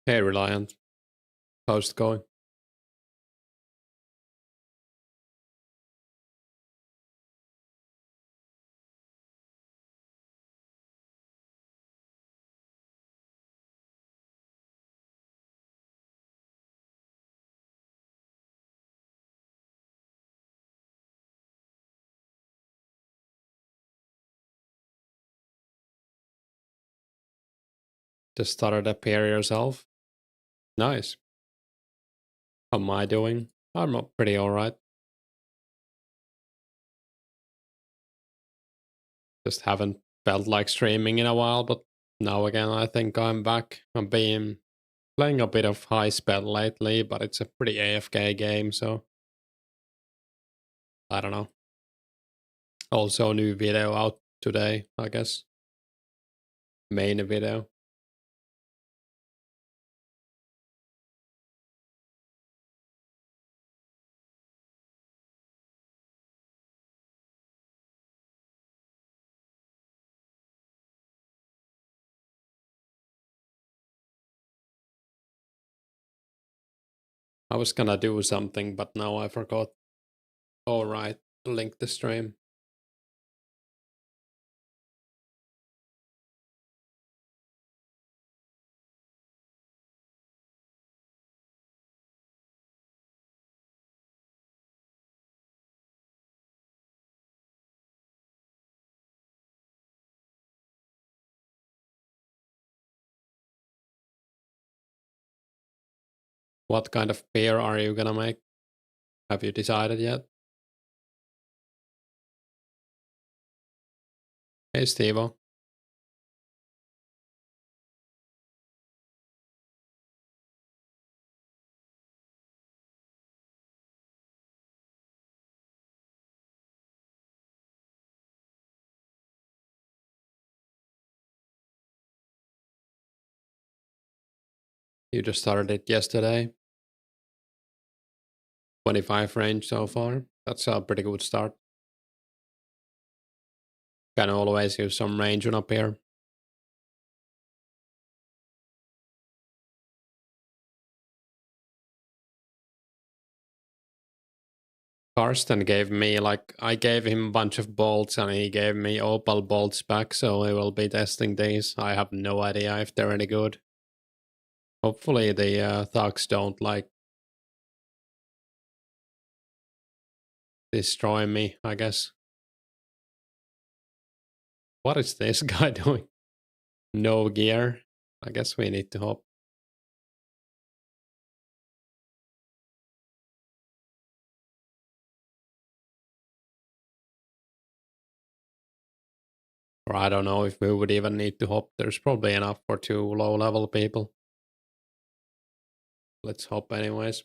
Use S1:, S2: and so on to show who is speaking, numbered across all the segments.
S1: Hey, Reliant. How's it going? Just started a pair yourself? Nice. How am I doing? I'm pretty alright. Just haven't felt like streaming in a while, but now again I think I'm back. I'm being playing a bit of high spell lately, but it's a pretty AFK game, so I don't know. Also new video out today, I guess. Main video. I was gonna do something, but now I forgot. Alright, link the stream. What kind of pair are you gonna make? Have you decided yet? Hey, Stevo. You just started it yesterday. 25 range so far. That's a pretty good start. Can always use some range on up here. Karsten gave me, like, I gave him a bunch of bolts and he gave me opal bolts back, so we will be testing these. I have no idea if they're any good. Hopefully the thugs don't, like, destroy me, I guess. What is this guy doing? No gear. I guess we need to hop. Or I don't know if we would even need to hop. There's probably enough for 2 low-level people. Let's hop anyways.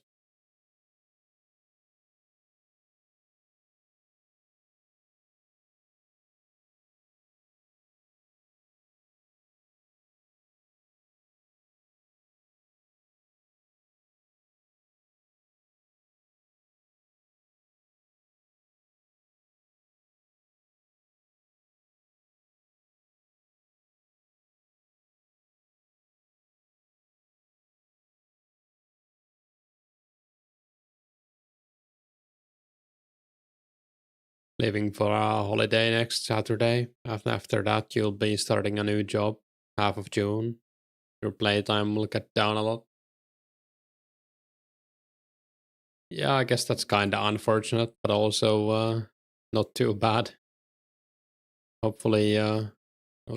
S1: Leaving for a holiday next Saturday. After that, you'll be starting a new job, half of June. Your playtime will get down a lot. Yeah, I guess that's kind of unfortunate, but also not too bad. Hopefully, oh,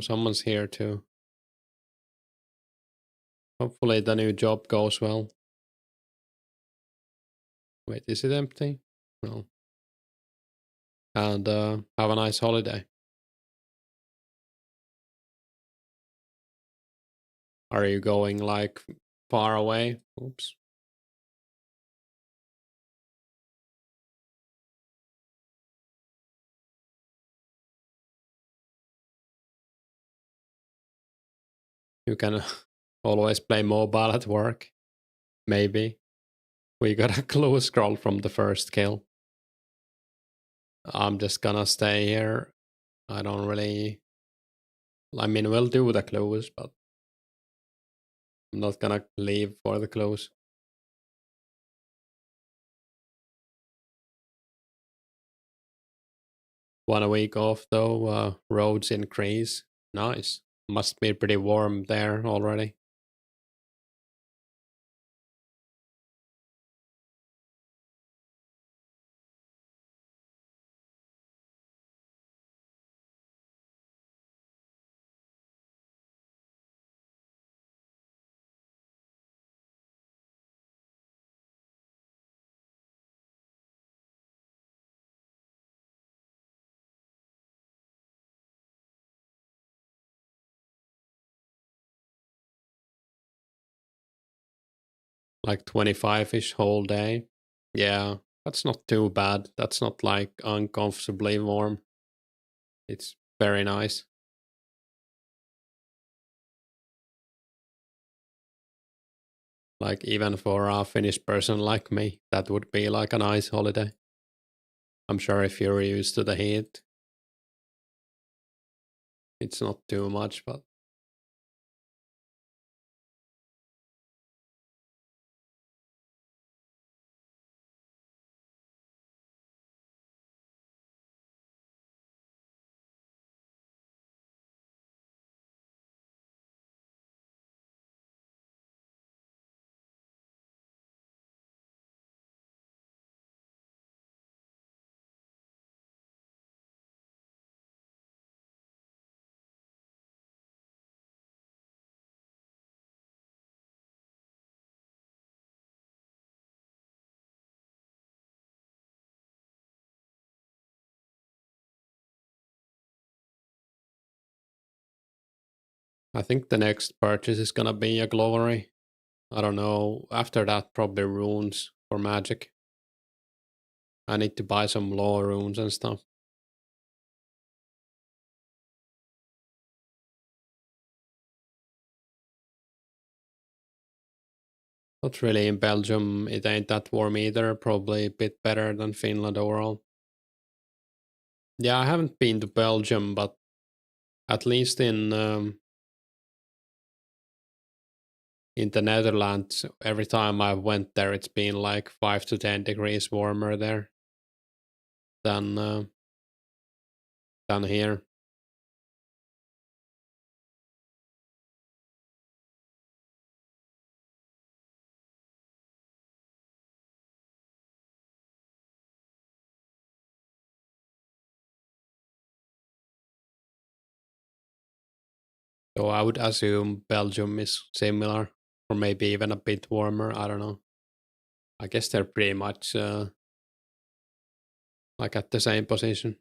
S1: someone's here too. Hopefully, the new job goes well. Wait, is it empty? No. And have a nice holiday. Are you going like far away? Oops. You can always play mobile at work. Maybe. We got a clue scroll from the first kill. I'm just gonna stay here. I don't really. I mean, we'll do the clues, but I'm not gonna leave for the close. One week off though, roads increase. Nice. Must be pretty warm there already. Like 25-ish whole day. Yeah, that's not too bad. That's not like uncomfortably warm. It's very nice. Like even for a Finnish person like me, that would be like a nice holiday. I'm sure if you're used to the heat, it's not too much, but I think the next purchase is gonna be a glory. I don't know. After that, probably runes for magic. I need to buy some lore runes and stuff. Not really in Belgium. It ain't that warm either. Probably a bit better than Finland overall. Yeah, I haven't been to Belgium, but at least in the Netherlands, every time I went there, it's been like 5 to 10 degrees warmer there than uh, than here. So I would assume Belgium is similar, or maybe even a bit warmer. I don't know. I guess they're pretty much like at the same position.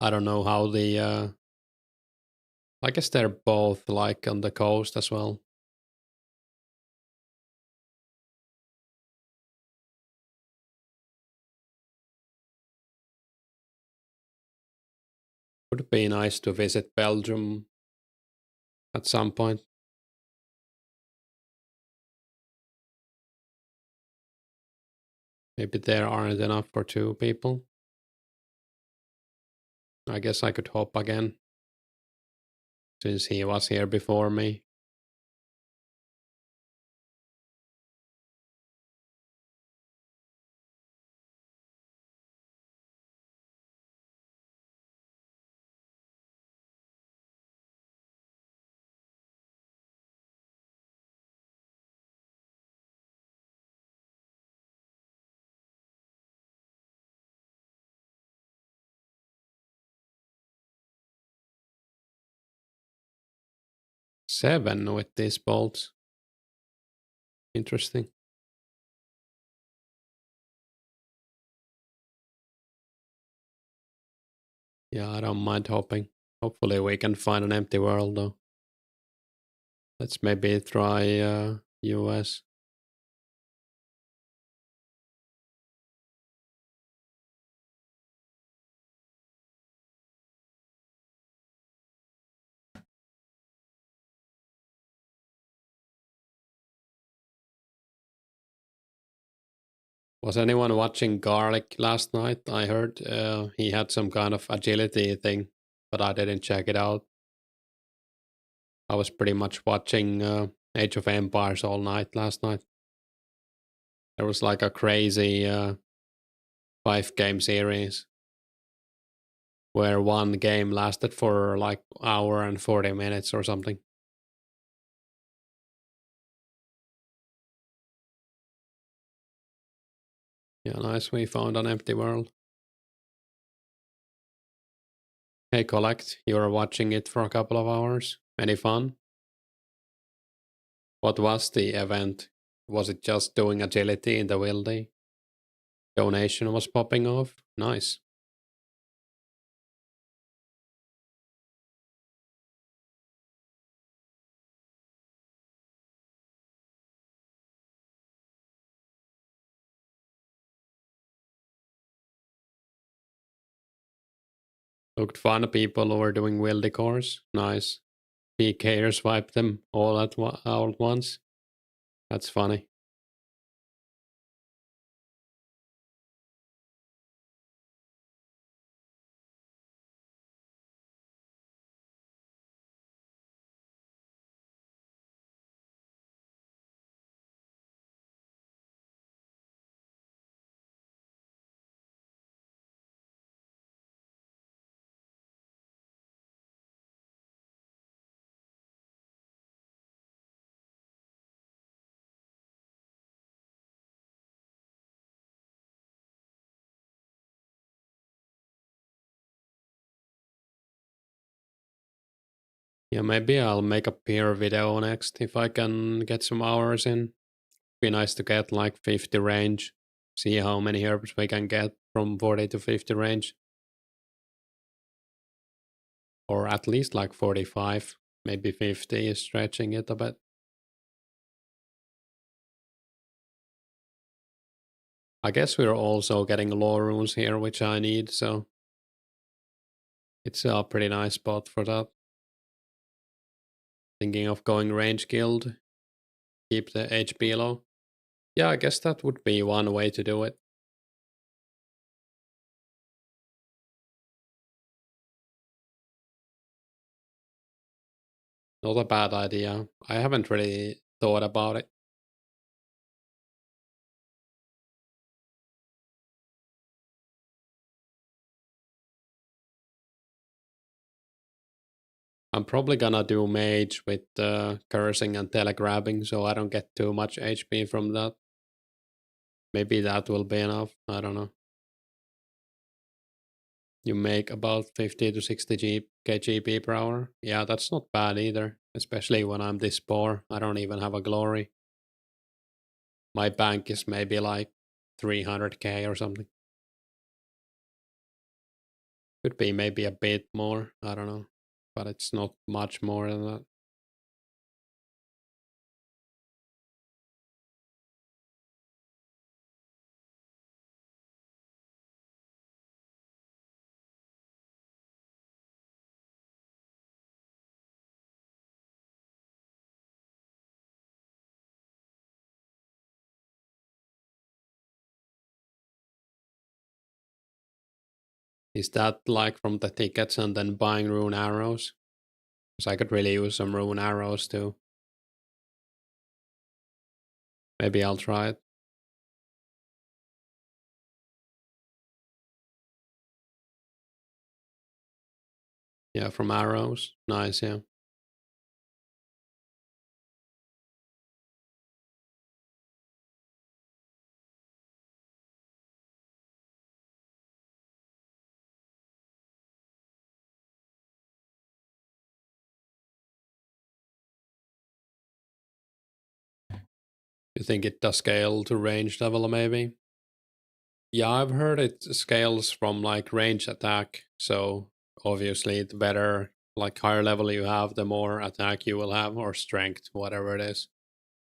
S1: I don't know how I guess they're both like on the coast as well. Would be nice to visit Belgium at some point. Maybe there aren't enough for two people. I guess I could hop again since he was here before me. 7 with these bolts. Interesting. Yeah, I don't mind hopping. Hopefully we can find an empty world though. Let's maybe try US. Was anyone watching Garlic last night? I heard he had some kind of agility thing, but I didn't check it out. I was pretty much watching Age of Empires all night last night. There was like a crazy 5 game series where one game lasted for like hour and 40 minutes or something. Yeah, nice. We found an empty world. Hey, Collect, you were watching it for a couple of hours. Any fun? What was the event? Was it just doing agility in the wildy? Donation was popping off? Nice. Looked fun. People who were doing wildy cores. Nice. PKers wiped them all at once. That's funny. Yeah, maybe I'll make a peer video next if I can get some hours in. Be nice to get like 50 range. See how many herbs we can get from 40 to 50 range. Or at least like 45. Maybe 50 is stretching it a bit. I guess we're also getting lore runes here, which I need, so it's a pretty nice spot for that. Thinking of going range guild, keep the HP low. Yeah, I guess that would be one way to do it. Not a bad idea. I haven't really thought about it. I'm probably gonna do mage with cursing and telegrabbing so I don't get too much HP from that. Maybe that will be enough. I don't know. You make about 50 to 60 KGP per hour. Yeah, that's not bad either, especially when I'm this poor. I don't even have a glory. My bank is maybe like 300k or something. Could be maybe a bit more. I don't know. But it's not much more than that. Is that like from the tickets and then buying rune arrows? Because I could really use some rune arrows too. Maybe I'll try it. Yeah, from arrows. Nice, yeah. You think it does scale to range level maybe? Yeah, I've heard it scales from like range attack. So obviously the better, like higher level you have, the more attack you will have, or strength, whatever it is.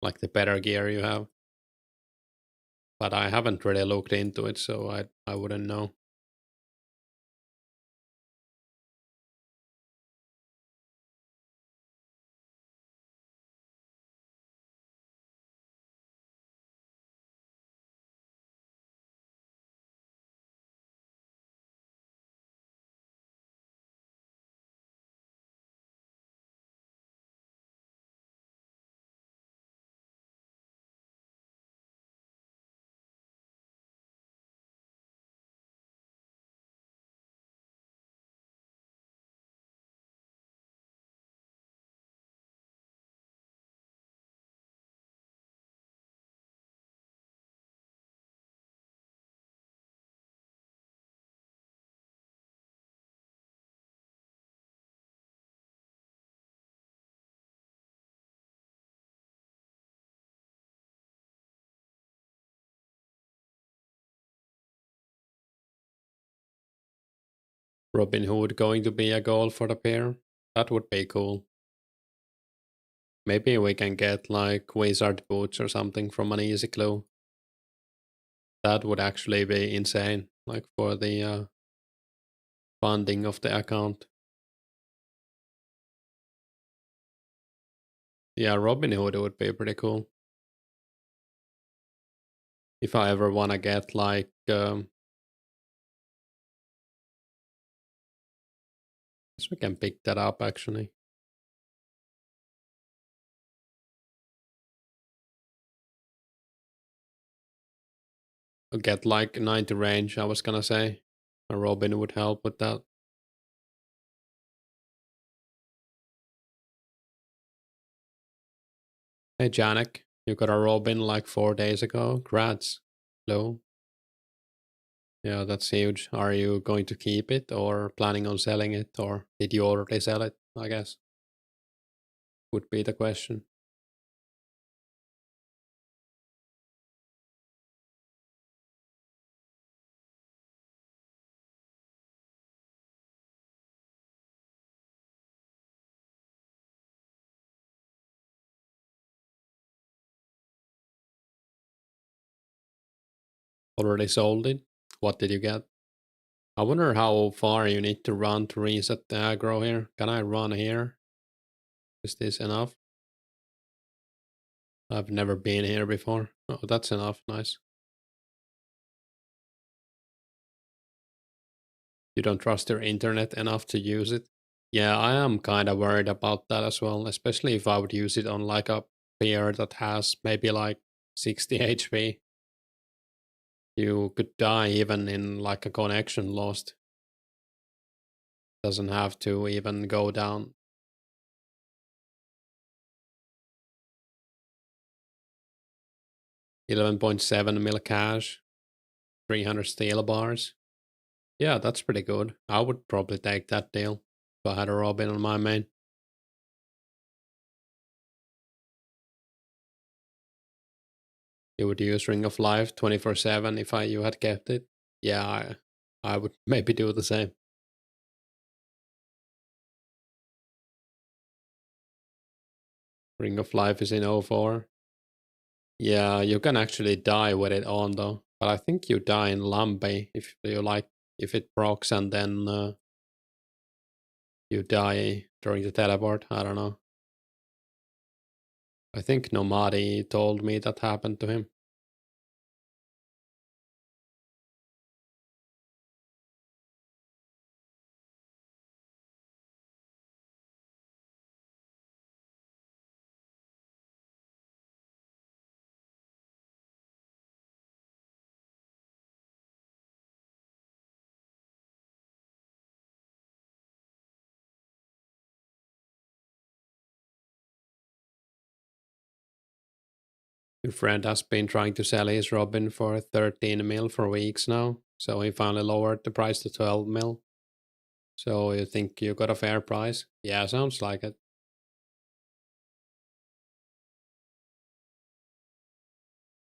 S1: Like the better gear you have. But I haven't really looked into it, so I wouldn't know. Robin Hood going to be a goal for the pair? That would be cool. Maybe we can get like wizard boots or something from an easy clue. That would actually be insane, like for the funding of the account. Yeah, Robin Hood would be pretty cool. If I ever want to get like guess we can pick that up actually. Get like 90 range, I was gonna say. A Robin would help with that. Hey Janek, you got a Robin like 4 days ago. Congrats. Hello. Yeah, that's huge. Are you going to keep it or planning on selling it, or did you already sell it? I guess would be the question. Already sold it? What did you get? I wonder how far you need to run to reset the aggro here. Can I run here? Is this enough? I've never been here before. Oh, that's enough. Nice. You don't trust your internet enough to use it? Yeah, I am kind of worried about that as well, especially if I would use it on like a pair that has maybe like 60 HP. You could die even in like a connection lost. Doesn't have to even go down. 11.7 mil cash, 300 steel bars. Yeah, that's pretty good. I would probably take that deal if I had a Robin on my main. You would use Ring of Life 24/7 if you had kept it. Yeah, I would maybe do the same. Ring of Life is in 04. Yeah, you can actually die with it on though. But I think you die in Lambe if it procs and then you die during the teleport. I don't know. I think Nomadi told me that happened to him. Your friend has been trying to sell his Robin for 13 mil for weeks now. So he finally lowered the price to 12 mil. So you think you got a fair price? Yeah, sounds like it.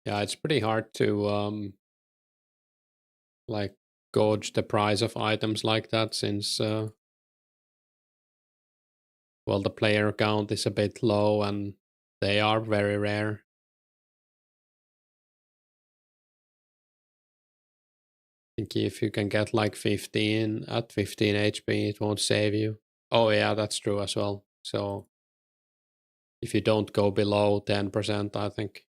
S1: Yeah, it's pretty hard to like gauge the price of items like that since well the player count is a bit low and they are very rare. I think if you can get like 15 at 15 HP, it won't save you. Oh yeah, that's true as well. So if you don't go below 10%, I think.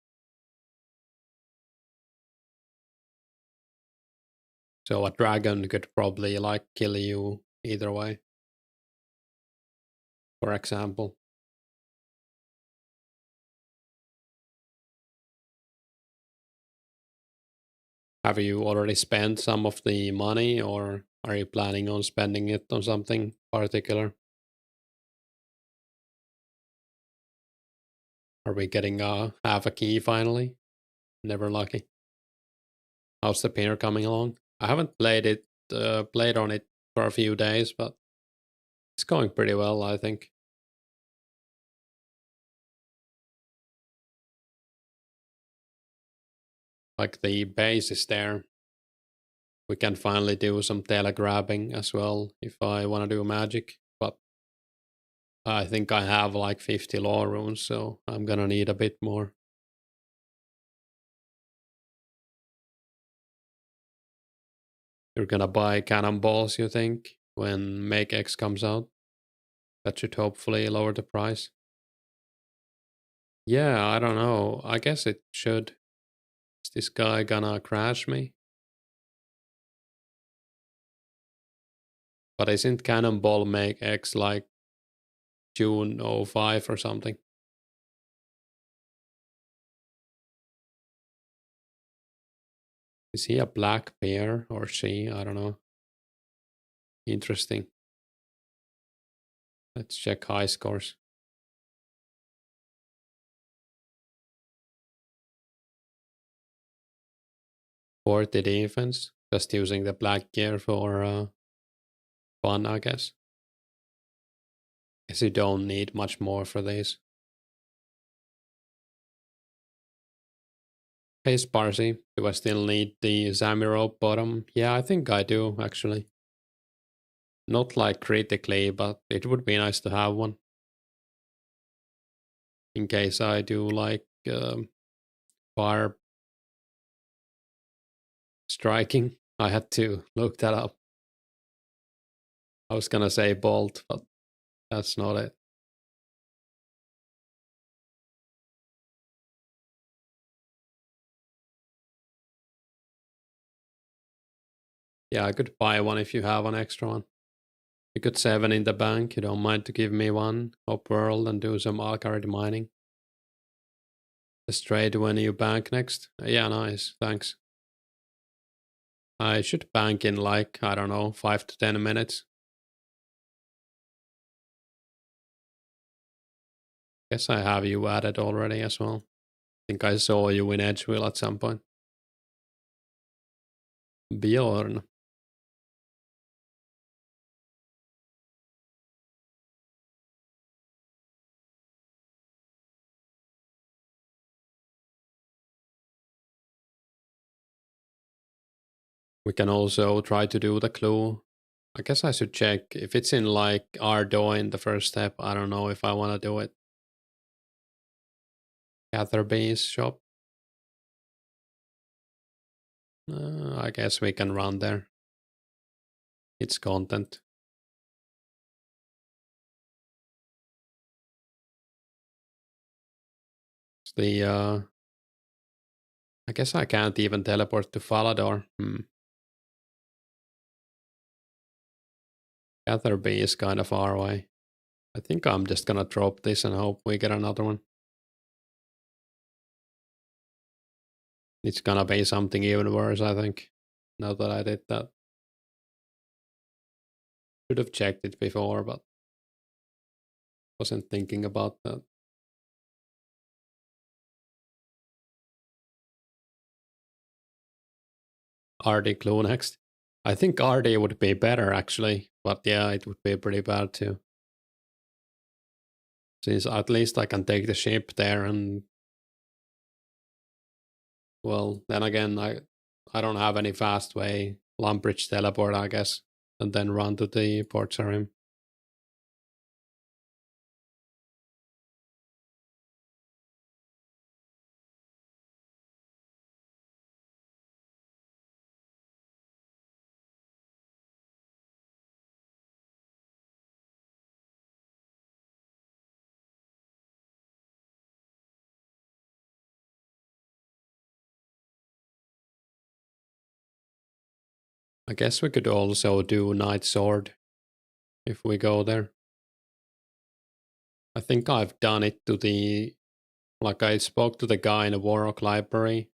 S1: So a dragon could probably like kill you either way, for example. Have you already spent some of the money or are you planning on spending it on something particular? Are we getting half a key finally? Never lucky. How's the pair coming along? I haven't played on it for a few days, but it's going pretty well, I think. Like the base is there. We can finally do some telegrabbing as well if I want to do magic. But I think I have like 50 law runes, so I'm gonna need a bit more. You're gonna buy cannonballs, you think, when Make X comes out? That should hopefully lower the price. Yeah, I don't know. I guess it should. Is this guy gonna crash me? But isn't Cannonball Make X like June 05 or something? Is he a black bear or she? I don't know. Interesting. Let's check high scores. 40 defense. Just using the black gear for fun, I guess. Guess you don't need much more for this. Hey Sparsy, do I still need the Zamiro bottom? Yeah, I think I do, actually. Not like critically, but it would be nice to have one. In case I do like fire striking. I had to look that up. I was gonna say bolt, but that's not it. Yeah, I could buy one if you have an extra one. You got 7 in the bank. You don't mind to give me one? Hop world and do some Alcarid mining. Just trade when you bank next. Yeah, nice. Thanks. I should bank in like, I don't know, 5 to 10 minutes. Guess I have you added already as well. I think I saw you in Edgeville at some point. Bjorn. We can also try to do the clue. I guess I should check if it's in like Ardoin, the first step. I don't know if I want to do it. Gather bees shop. I guess we can run there. It's content. The I guess I can't even teleport to Falador. Gather bee is kind of far away. I think I'm just gonna drop this and hope we get another one. It's gonna be something even worse, I think. Now that I did that. Should have checked it before, but wasn't thinking about that. RD clue next. I think RD would be better actually, but yeah, it would be pretty bad too. Since at least I can take the ship there and well, then again, I don't have any fast way. Lumbridge teleport, I guess, and then run to the port Sarim. I guess we could also do Night Sword if we go there. I think I've done it to the... Like I spoke to the guy in the Warrock library.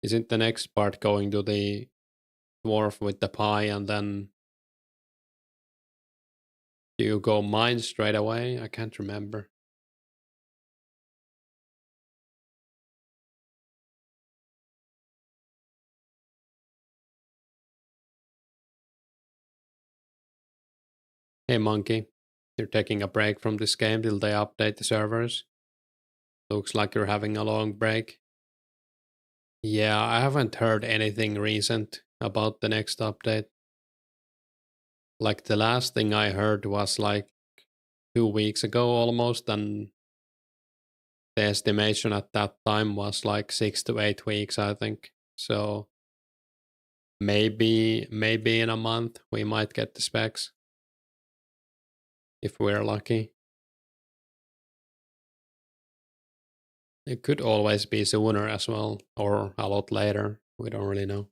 S1: Isn't the next part going to the dwarf with the pie and then... Do you go mine straight away? I can't remember. Hey monkey, you're taking a break from this game till they update the servers. Looks like you're having a long break. Yeah, I haven't heard anything recent. about the next update. Like the last thing I heard was like 2 weeks ago almost, and the estimation at that time was like 6 to 8 weeks, I think. So maybe in a month we might get the specs if we're lucky. It could always be sooner as well, or a lot later. We don't really know.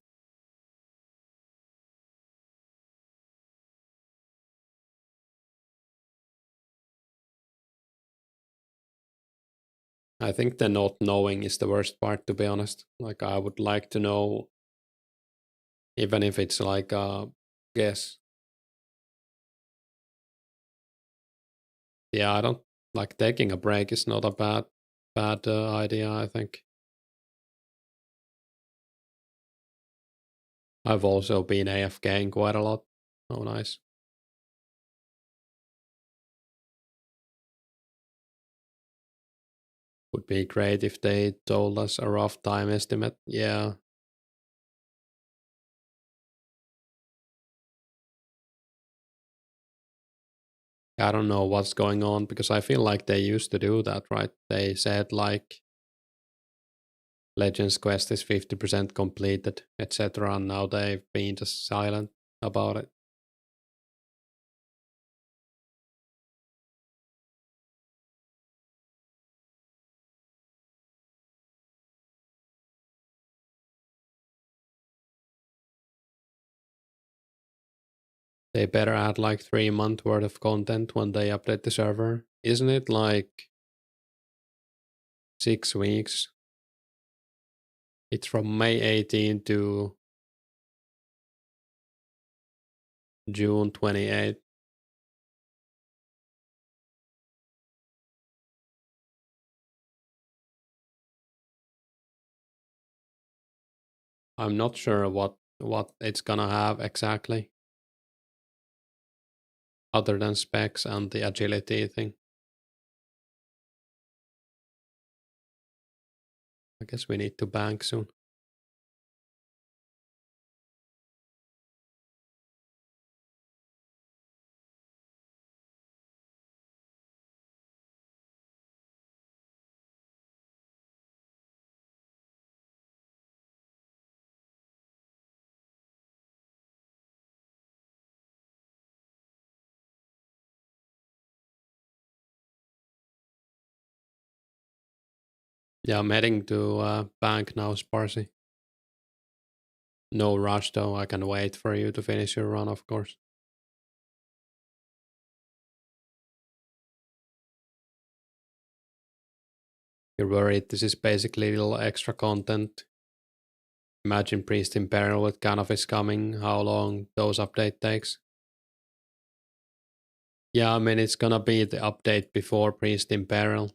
S1: I think the not knowing is the worst part, to be honest. Like, I would like to know, even if it's like a guess. Yeah, I don't like taking a break is not a bad idea, I think. I've also been AFKing quite a lot. Oh, nice. Would be great if they told us a rough time estimate. Yeah. I don't know what's going on because I feel like they used to do that, right? They said like Legends Quest is 50% completed, etc. And now they've been just silent about it. They better add like 3 months worth of content when they update the server. Isn't it like 6 weeks? It's from May 18 to June 28. I'm not sure what it's gonna have exactly, other than specs and the agility thing. I guess we need to bank soon. Yeah, I'm heading to bank now, Sparsy. No rush though, I can wait for you to finish your run, of course. You're worried this is basically a little extra content. Imagine Priest in Peril with Canopy is coming, how long those update takes. Yeah, I mean, it's gonna be the update before Priest in Peril.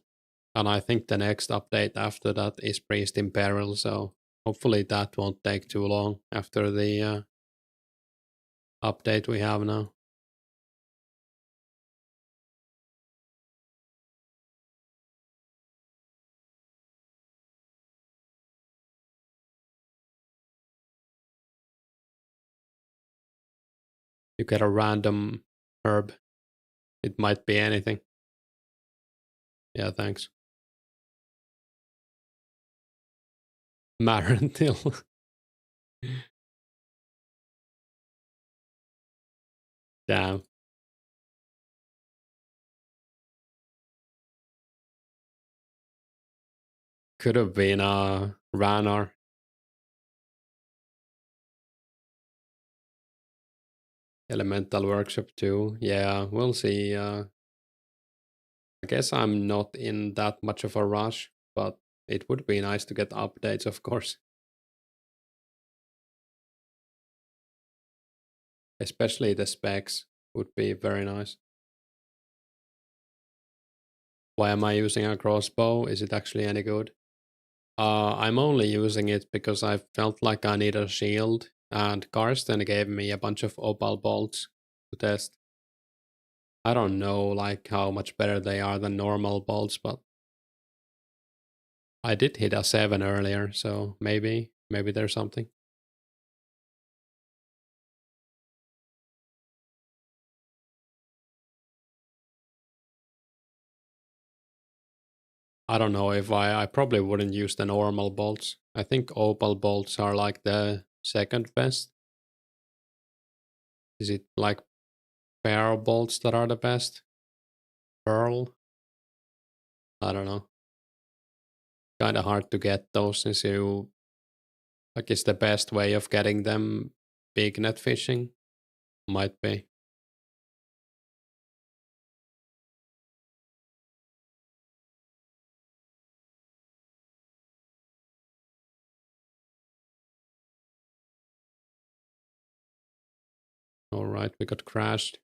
S1: And I think the next update after that is Priest in Peril, so hopefully that won't take too long after the update we have now. You get a random herb. It might be anything. Yeah, thanks. Marantil. Damn. Could have been a Ranar. Elemental Workshop too. Yeah, we'll see. I guess I'm not in that much of a rush, but it would be nice to get updates, of course. Especially the specs would be very nice. Why am I using a crossbow? Is it actually any good? I'm only using it because I felt like I need a shield, and Karsten gave me a bunch of opal bolts to test. I don't know like how much better they are than normal bolts, but I did hit a 7 earlier, so maybe there's something. I don't know if I probably wouldn't use the normal bolts. I think opal bolts are like the second best. Is it like pearl bolts that are the best? Pearl? I don't know. Kind of hard to get those since you like it's the best way of getting them big net fishing. Might be. Alright, we got crashed.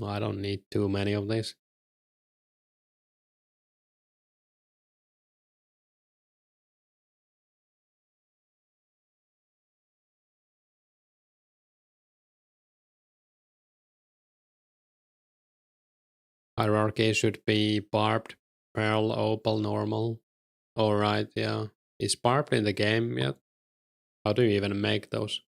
S1: I don't need too many of these. Hierarchy should be barbed, pearl, opal, normal. Alright, yeah. Is barbed in the game yet? How do you even make those?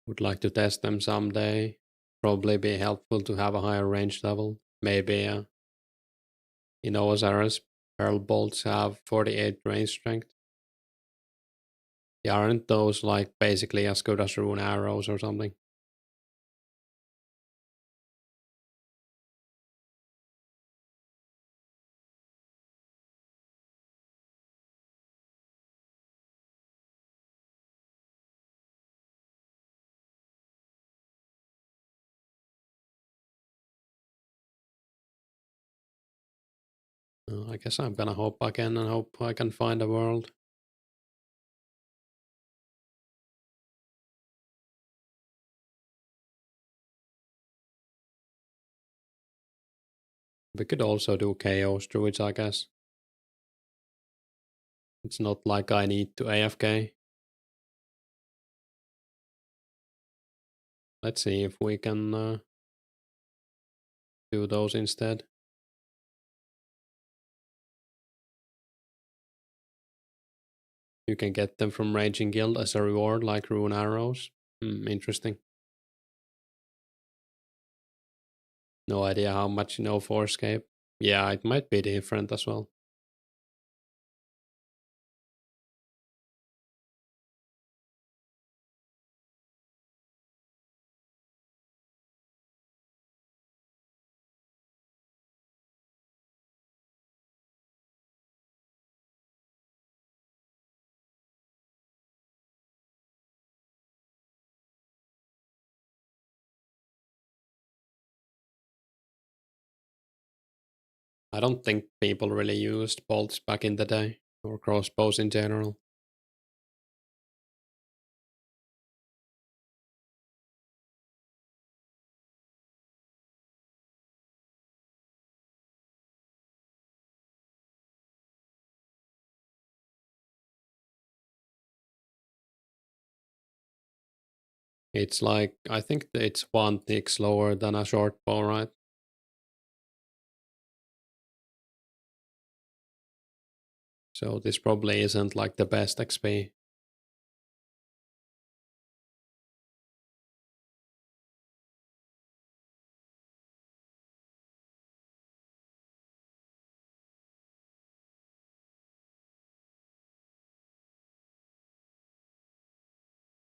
S1: Would like to test them someday. Probably be helpful to have a higher range level. Maybe, in Osiris, pearl bolts have 48 range strength. Yeah, aren't those like basically as good as rune arrows or something? I guess I'm gonna hope again and hope I can find a world. We could also do chaos druids, I guess. It's not like I need to AFK. Let's see if we can do those instead. You can get them from Raging Guild as a reward, like rune arrows. Interesting. No idea how much you know 4scape. Yeah, it might be different as well. I don't think people really used bolts back in the day, or crossbows in general. It's like, I think it's one tick slower than a short bow, right? So this probably isn't like the best XP.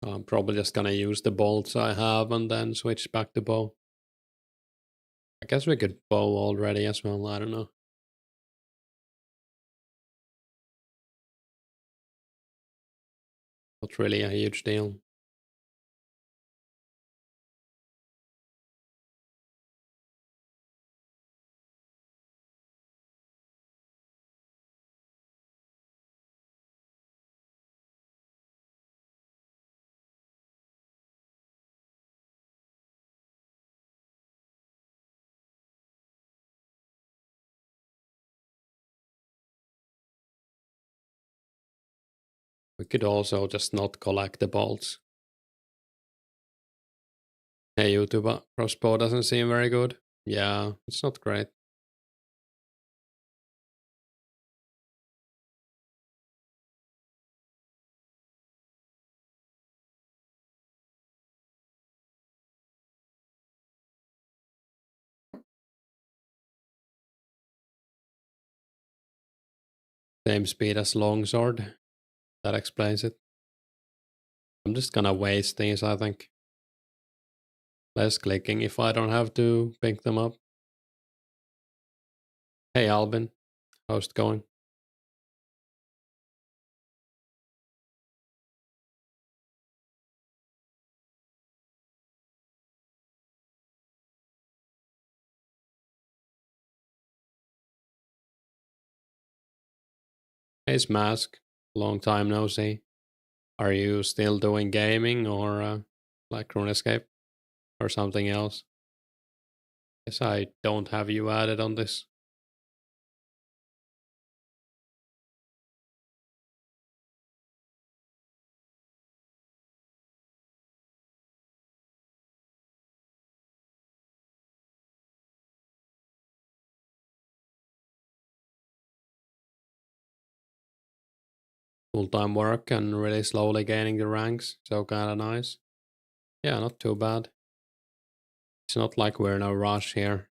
S1: I'm probably just gonna use the bolts I have and then switch back to bow. I guess we could bow already as well, I don't know. Not really a huge deal. We could also just not collect the bolts. Hey YouTuber, crossbow doesn't seem very good. Yeah, it's not great. Same speed as longsword. That explains it. I'm just gonna waste these, I think. Less clicking if I don't have to pick them up. Hey Alvin, how's it going? Hey Smask, long time no see. Are you still doing gaming or like Runescape or something else? Guess I don't have you added on this. Full-time work and really slowly gaining the ranks, so kinda nice. Yeah, not too bad. It's not like we're in a rush here.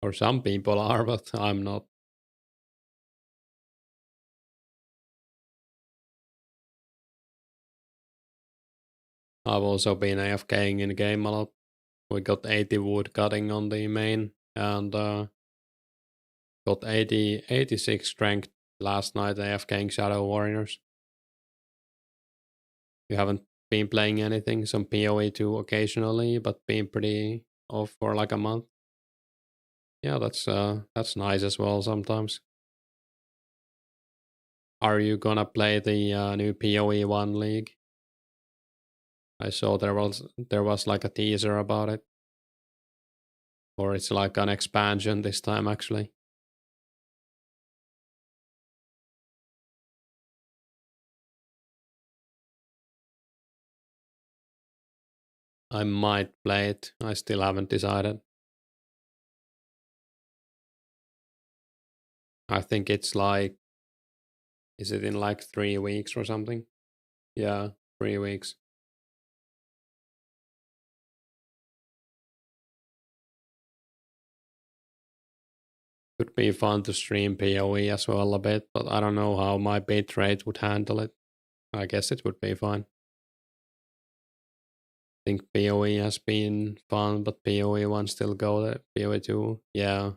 S1: Or some people are, but I'm not. I've also been AFKing in the game a lot. We got 80 wood cutting on the main and got 86 strength last night AFKing Shadow Warriors. You haven't been playing anything, some PoE 2 occasionally, but been pretty off for like a month. Yeah, that's nice as well sometimes. Are you gonna play the new PoE 1 league? I saw there was like a teaser about it. Or it's like an expansion this time actually. I might play it. I still haven't decided. I think it's like, is it in like 3 weeks or something? Yeah, 3 weeks. Could be fun to stream PoE as well a bit, but I don't know how my bitrate would handle it. I guess it would be fine. I think PoE has been fun, but PoE 1 still go there. PoE 2, yeah.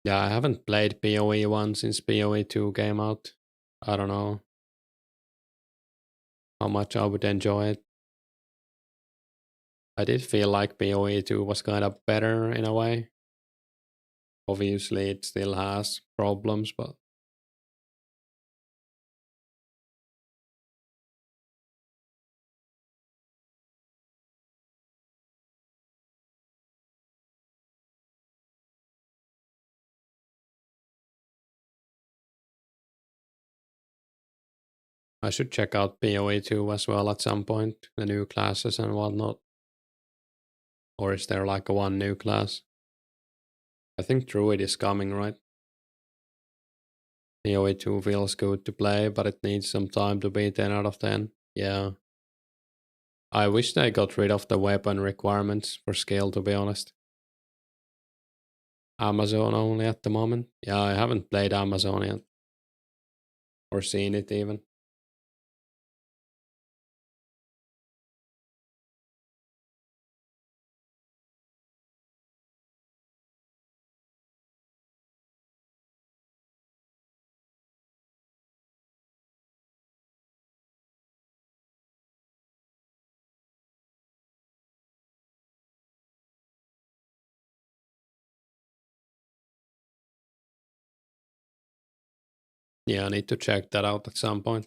S1: Yeah, I haven't played PoE 1 since PoE 2 came out. I don't know how much I would enjoy it. I did feel like PoE 2 was kind of better in a way. Obviously, it still has problems, but I should check out PoE 2 as well at some point, the new classes and whatnot. Or is there like a one new class? I think Druid is coming, right? PoE 2 feels good to play, but it needs some time to be 10 out of 10. Yeah. I wish they got rid of the weapon requirements for skill, to be honest. Amazon only at the moment. Yeah, I haven't played Amazon yet. Or seen it even. Yeah, I need to check that out at some point.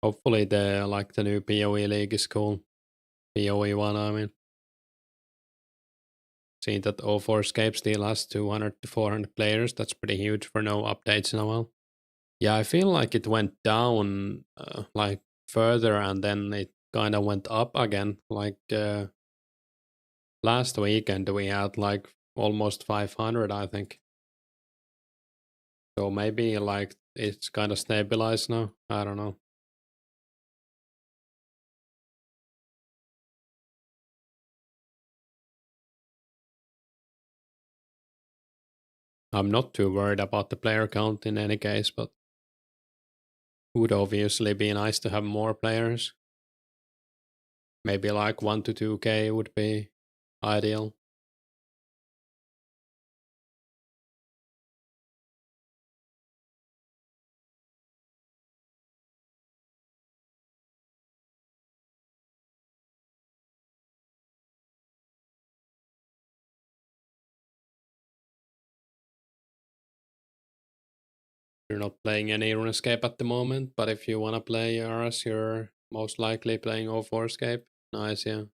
S1: Hopefully the new PoE league is cool. PoE 1, I mean. Seeing that 2004scape still has 200 to 400 players, that's pretty huge for no updates in a while. Yeah, I feel like it went down like further and then it kind of went up again. Like last weekend we had like almost 500, I think. So maybe like it's kind of stabilized now. I don't know. I'm not too worried about the player count in any case, but would obviously be nice to have more players. Maybe like 1 to 2K would be ideal. You're not playing any Runescape at the moment, but if you want to play RS, you're most likely playing 2004scape. Nice, yeah.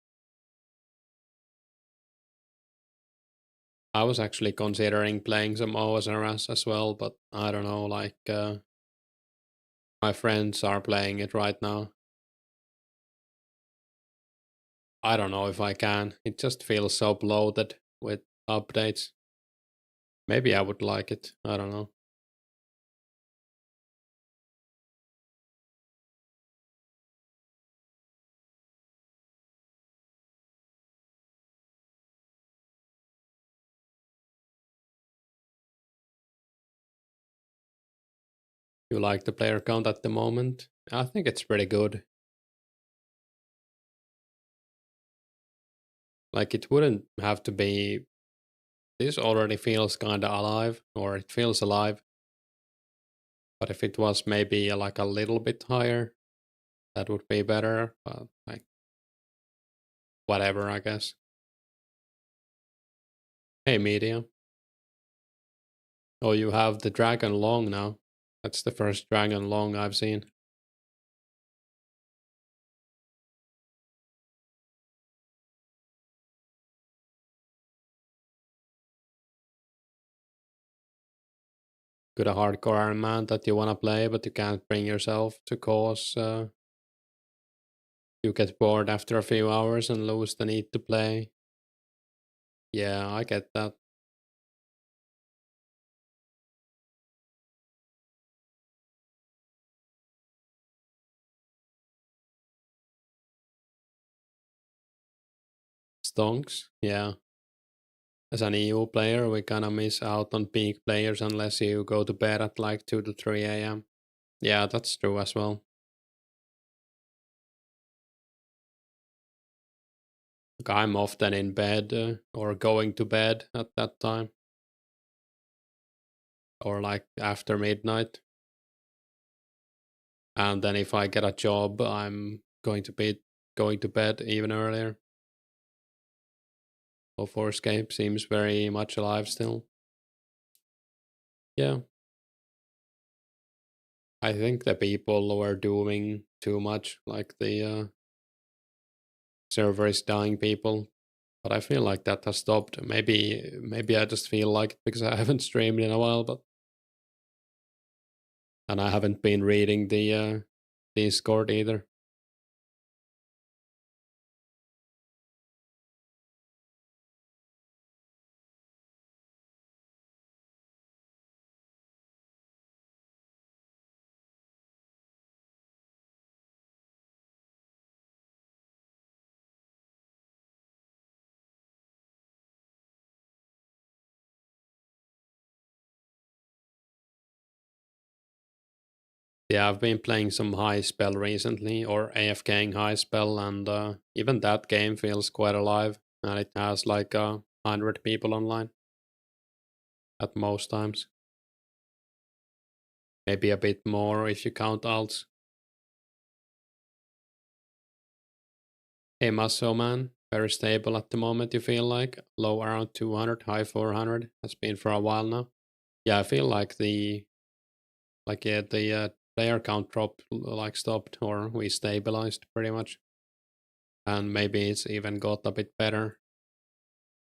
S1: I was actually considering playing some OSRS as well, but I don't know, like, my friends are playing it right now. I don't know if I can. It just feels so bloated with updates. Maybe I would like it. I don't know. You like the player count at the moment? I think it's pretty good. Like, it wouldn't have to be. This already feels kinda alive, or it feels alive. But if it was maybe like a little bit higher, that would be better. But like, whatever, I guess. Hey, media. Oh, you have the dragon long now. That's the first dragon long I've seen. Good a hardcore Iron Man that you wanna play, but you can't bring yourself to cause you get bored after a few hours and lose the need to play. Yeah, I get that. Stonks, yeah. As an EU player, we kinda miss out on peak players unless you go to bed at like 2 to 3 a.m. Yeah, that's true as well. Like, I'm often in bed or going to bed at that time, or like after midnight. And then if I get a job, I'm going to be going to bed even earlier. So Forescape seems very much alive still. Yeah. I think the people were doing too much, like the server is dying people. But I feel like that has stopped. Maybe I just feel like it because I haven't streamed in a while, but and I haven't been reading the Discord either. Yeah, I've been playing some high spell recently, or AFKing high spell, and even that game feels quite alive, and it has like 100 people online at most times. Maybe a bit more if you count alts. Hey, Muscle Man, very stable at the moment. You feel like low around 200, high 400 has been for a while now. Yeah, I feel like the player count drop like stopped, or we stabilized pretty much, and maybe it's even got a bit better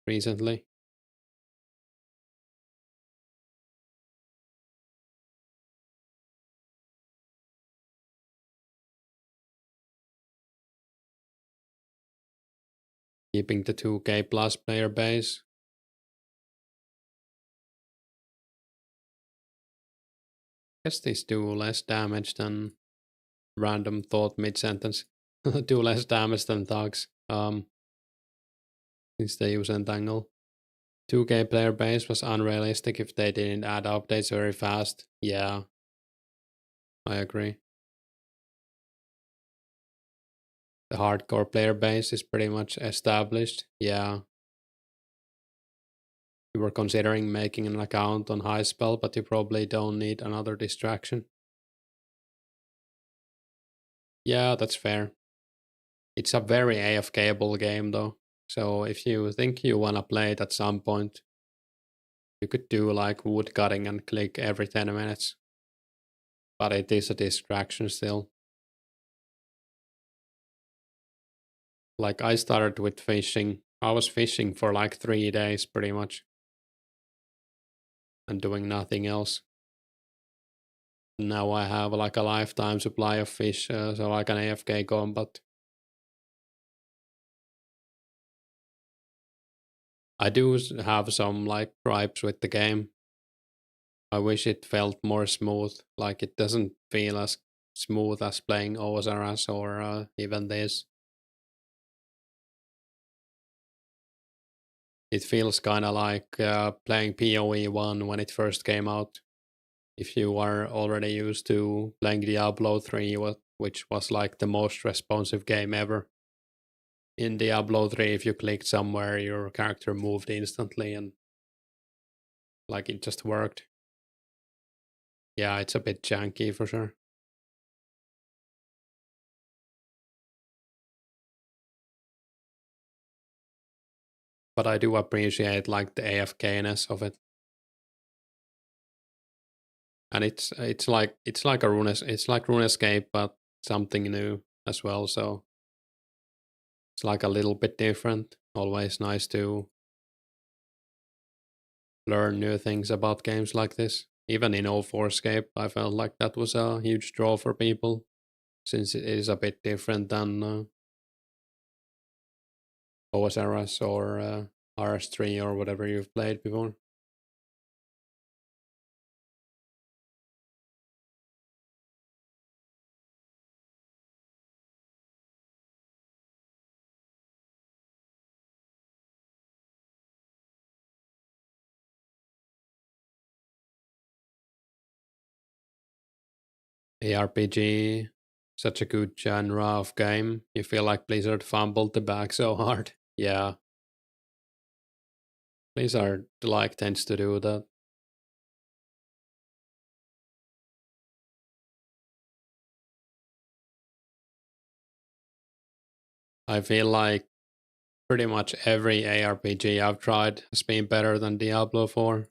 S1: recently. Keeping the 2K plus player base. Guess these do less damage than random thought mid sentence. Do less damage than thugs. Since they use entangle. 2K player base was unrealistic if they didn't add updates very fast. Yeah, I agree. The hardcore player base is pretty much established. Yeah. You were considering making an account on High Spell, but you probably don't need another distraction. Yeah, that's fair. It's a very AFKable game though. So if you think you wanna play it at some point, you could do like wood cutting and click every 10 minutes. But it is a distraction still. Like I started with fishing. I was fishing for like 3 days pretty much and doing nothing else. Now I have like a lifetime supply of fish, so like an AFK combat. I do have some like gripes with the game. I wish it felt more smooth. Like it doesn't feel as smooth as playing OSRS or even this. It feels kind of like playing PoE 1 when it first came out. If you are already used to playing Diablo 3, which was like the most responsive game ever. In Diablo 3, if you clicked somewhere, your character moved instantly and like it just worked. Yeah, it's a bit janky for sure. But I do appreciate like the AFK-ness of it. And it's like Runescape, but something new as well. So it's like a little bit different. Always nice to learn new things about games like this. Even in 2004scape, I felt like that was a huge draw for people since it is a bit different than OSRS or RS3 or whatever you've played before. ARPG, such a good genre of game. You feel like Blizzard fumbled the bag so hard. Yeah, Blizzard like tends to do that. I feel like pretty much every ARPG I've tried has been better than Diablo 4.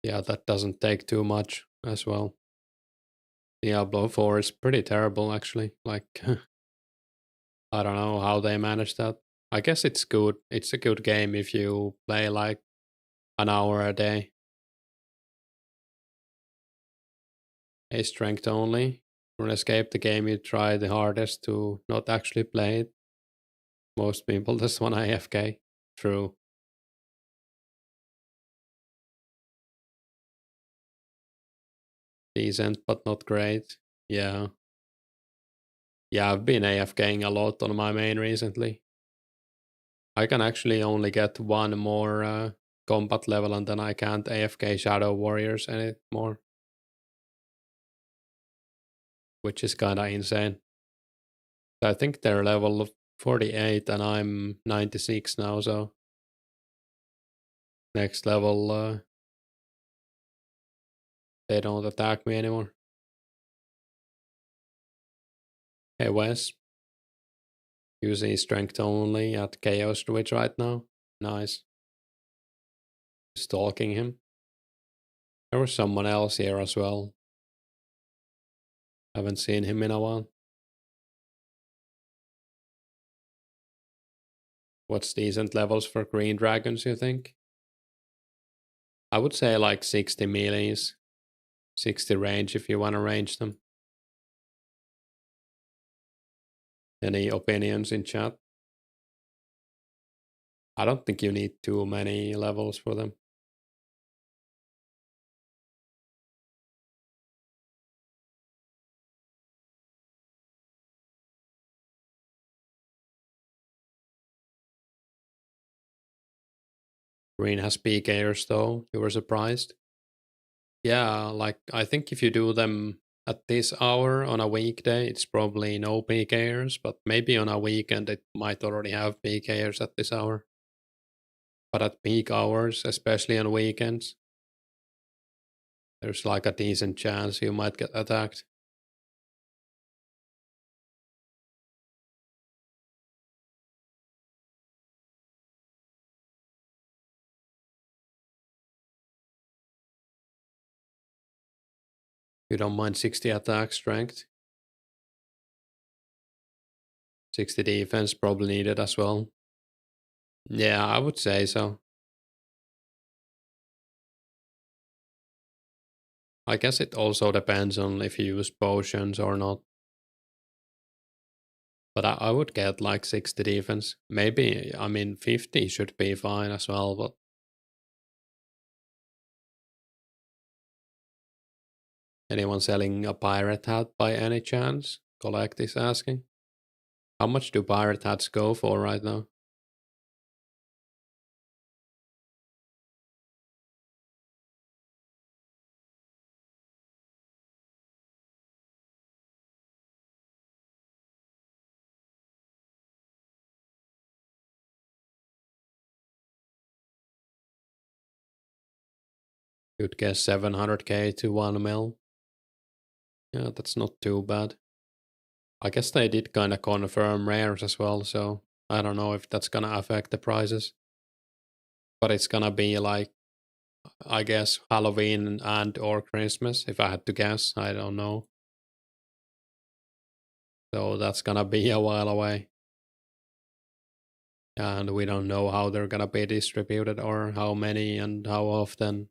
S1: Yeah, that doesn't take too much as well. Diablo 4 is pretty terrible actually. Like I don't know how they managed that. I guess it's good. It's a good game if you play like an hour a day. A strength only. Runescape, the game you try the hardest to not actually play it. Most people just want AFK. True. Decent, but not great. Yeah. Yeah, I've been AFKing a lot on my main recently. I can actually only get one more combat level and then I can't AFK Shadow Warriors anymore. Which is kinda insane. I think they're level 48 and I'm 96 now, so next level they don't attack me anymore. Hey Wes, using strength only at Chaos Druid right now. Nice. Stalking him. There was someone else here as well. Haven't seen him in a while. What's decent levels for green dragons, you think? I would say like 60 melees, 60 range if you want to range them. Any opinions in chat? I don't think you need too many levels for them. Green has PKers though. You were surprised? Yeah, like I think if you do them at this hour on a weekday, it's probably no PKers, but maybe on a weekend it might already have PKers at this hour. But at peak hours, especially on weekends, there's like a decent chance you might get attacked. You don't mind 60 attack strength, 60 defense probably needed as well. Yeah, I would say so. I guess it also depends on if you use potions or not. But I would get like 60 defense. Maybe, I mean, 50 should be fine as well. But anyone selling a pirate hat by any chance? Collect is asking. How much do pirate hats go for right now? You'd guess 700k to 1 mil. Yeah, that's not too bad. I guess they did kind of confirm rares as well, so I don't know if that's gonna affect the prices. But it's gonna be like, I guess, Halloween and or Christmas, if I had to guess. I don't know. So that's gonna be a while away. And we don't know how they're gonna be distributed or how many and how often.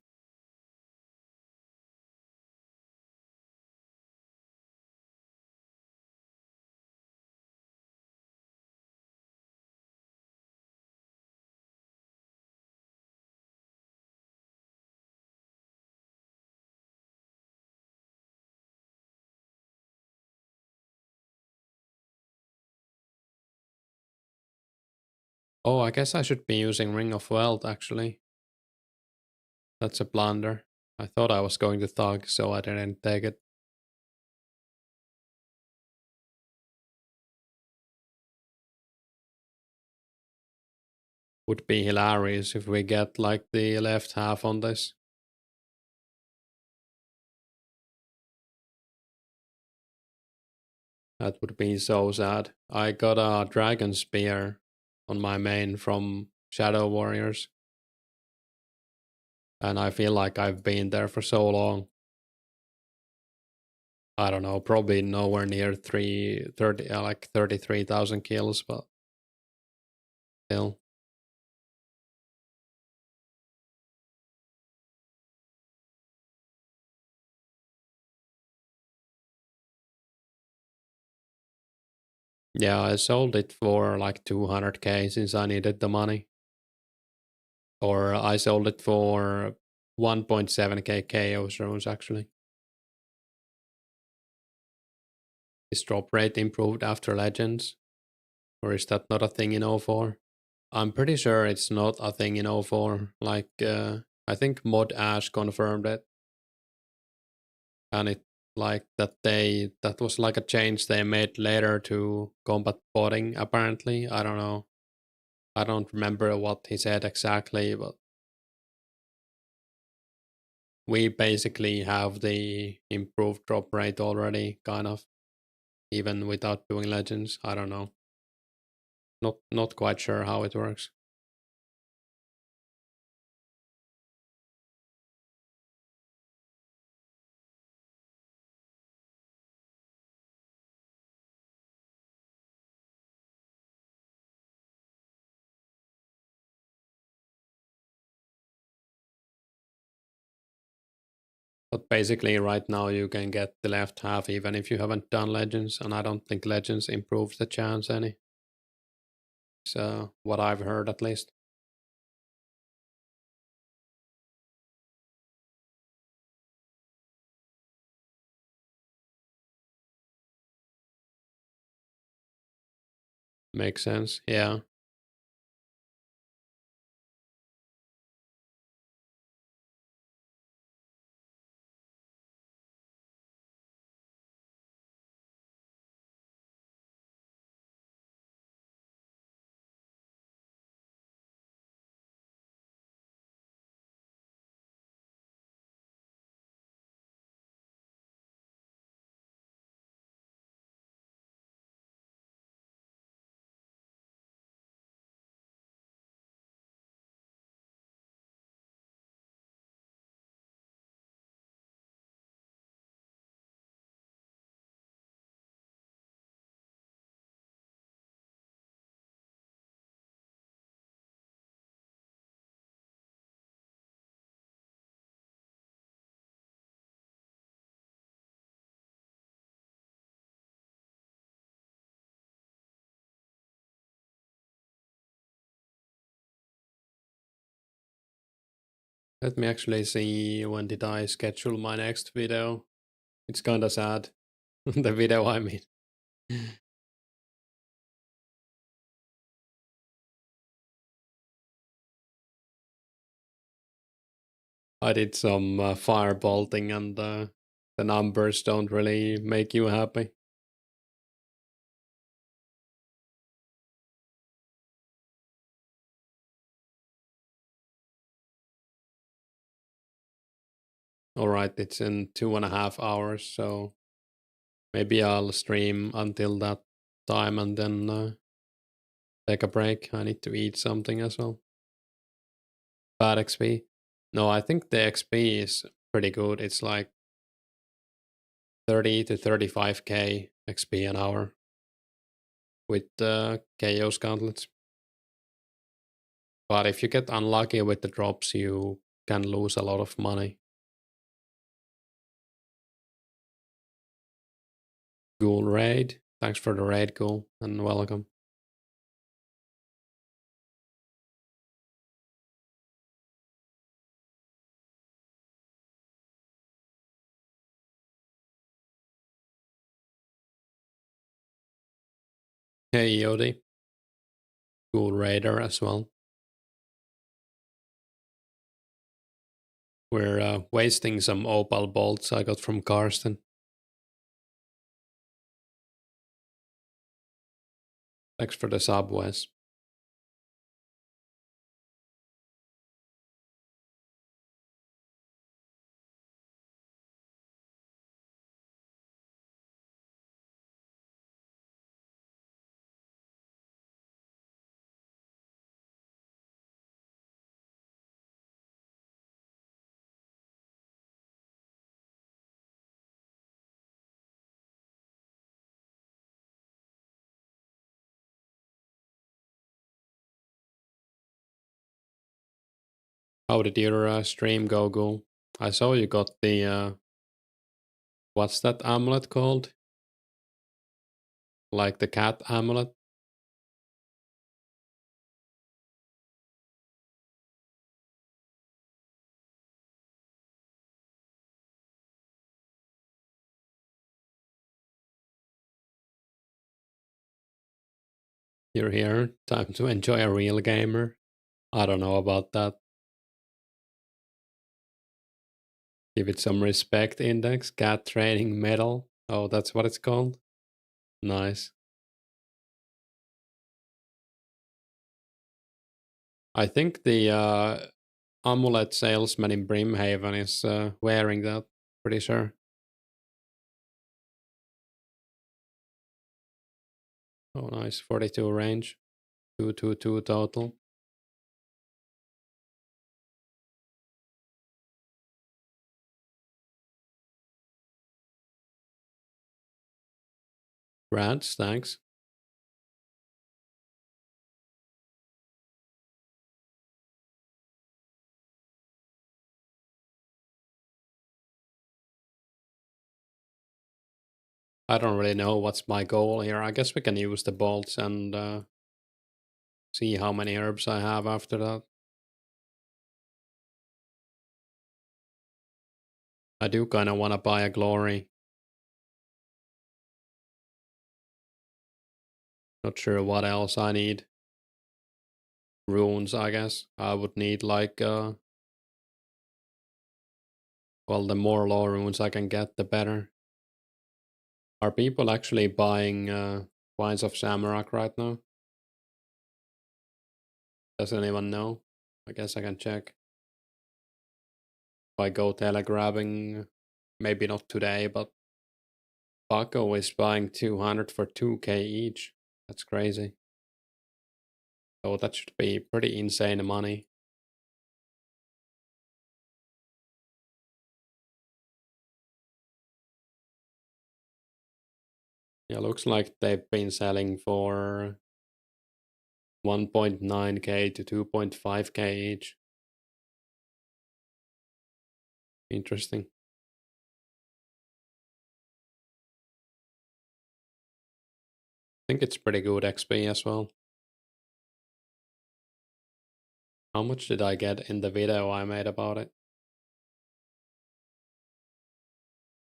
S1: Oh, I guess I should be using Ring of Wealth actually. That's a blunder. I thought I was going to Thug, so I didn't take it. Would be hilarious if we get like the left half on this. That would be so sad. I got a dragon spear on my main from Shadow Warriors. And I feel like I've been there for so long. I don't know, probably nowhere near 330, like 33,000 kills, but still. Yeah, I sold it for like 200k since I needed the money. Or I sold it for 1.7k chaos runes actually. Is drop rate improved after Legends? Or is that not a thing in 04? I'm pretty sure it's not a thing in 04. Like, I think Mod Ash confirmed it. And it like that was like a change they made later to combat botting apparently. I don't know. I don't remember what he said exactly, but we basically have the improved drop rate already, kind of, even without doing Legends. I don't know. Not quite sure how it works. But basically, right now you can get the left half even if you haven't done Legends, and I don't think Legends improves the chance any. So what I've heard at least. Makes sense. Yeah. Let me actually see when did I schedule my next video. It's kinda sad. The video I mean. I did some fire bolting and the numbers don't really make you happy. Alright, it's in 2.5 hours, so maybe I'll stream until that time and then take a break. I need to eat something as well. Bad XP. No, I think the XP is pretty good. It's like 30 to 35k XP an hour with Chaos gauntlets. But if you get unlucky with the drops, you can lose a lot of money. Ghoul raid. Thanks for the raid, Ghoul, and welcome. Hey, Yodi. Ghoul raider as well. We're wasting some opal bolts I got from Karsten. Thanks for the sub, Wes. How did your stream go, Ghoul? I saw you got the what's that amulet called? Like the cat amulet? You're here. Time to enjoy a real gamer. I don't know about that. Give it some respect index. Cat training medal. Oh, that's what it's called? Nice. I think the amulet salesman in Brimhaven is wearing that. Pretty sure. Oh, nice. 42 range. 222 total. Rats, thanks. I don't really know what's my goal here. I guess we can use the bolts and see how many herbs I have after that. I do kind of want to buy a glory. Not sure what else I need. Runes, I guess. I would need like well, the more law runes I can get, the better. Are people actually buying Wines of Samarak right now? Does anyone know? I guess I can check. If I go telegrabbing, maybe not today, but Paco is buying 200 for 2k each. That's crazy. So that should be pretty insane money. Yeah, looks like they've been selling for 1.9k to 2.5k each. Interesting. I think it's pretty good XP as well. How much did I get in the video I made about it?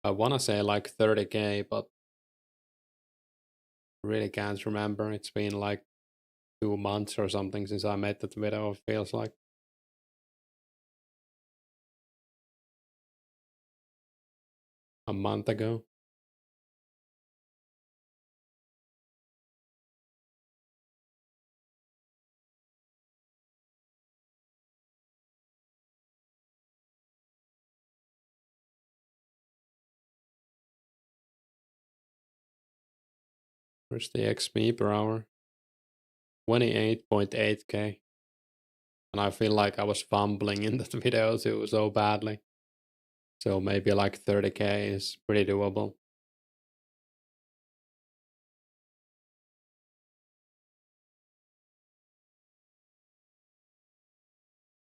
S1: I wanna say like 30k, but really can't remember. It's been like 2 months or something since I made that video, it feels like. A month ago. Where's the XP per hour? 28.8k. And I feel like I was fumbling in that video too so badly. So maybe like 30k is pretty doable.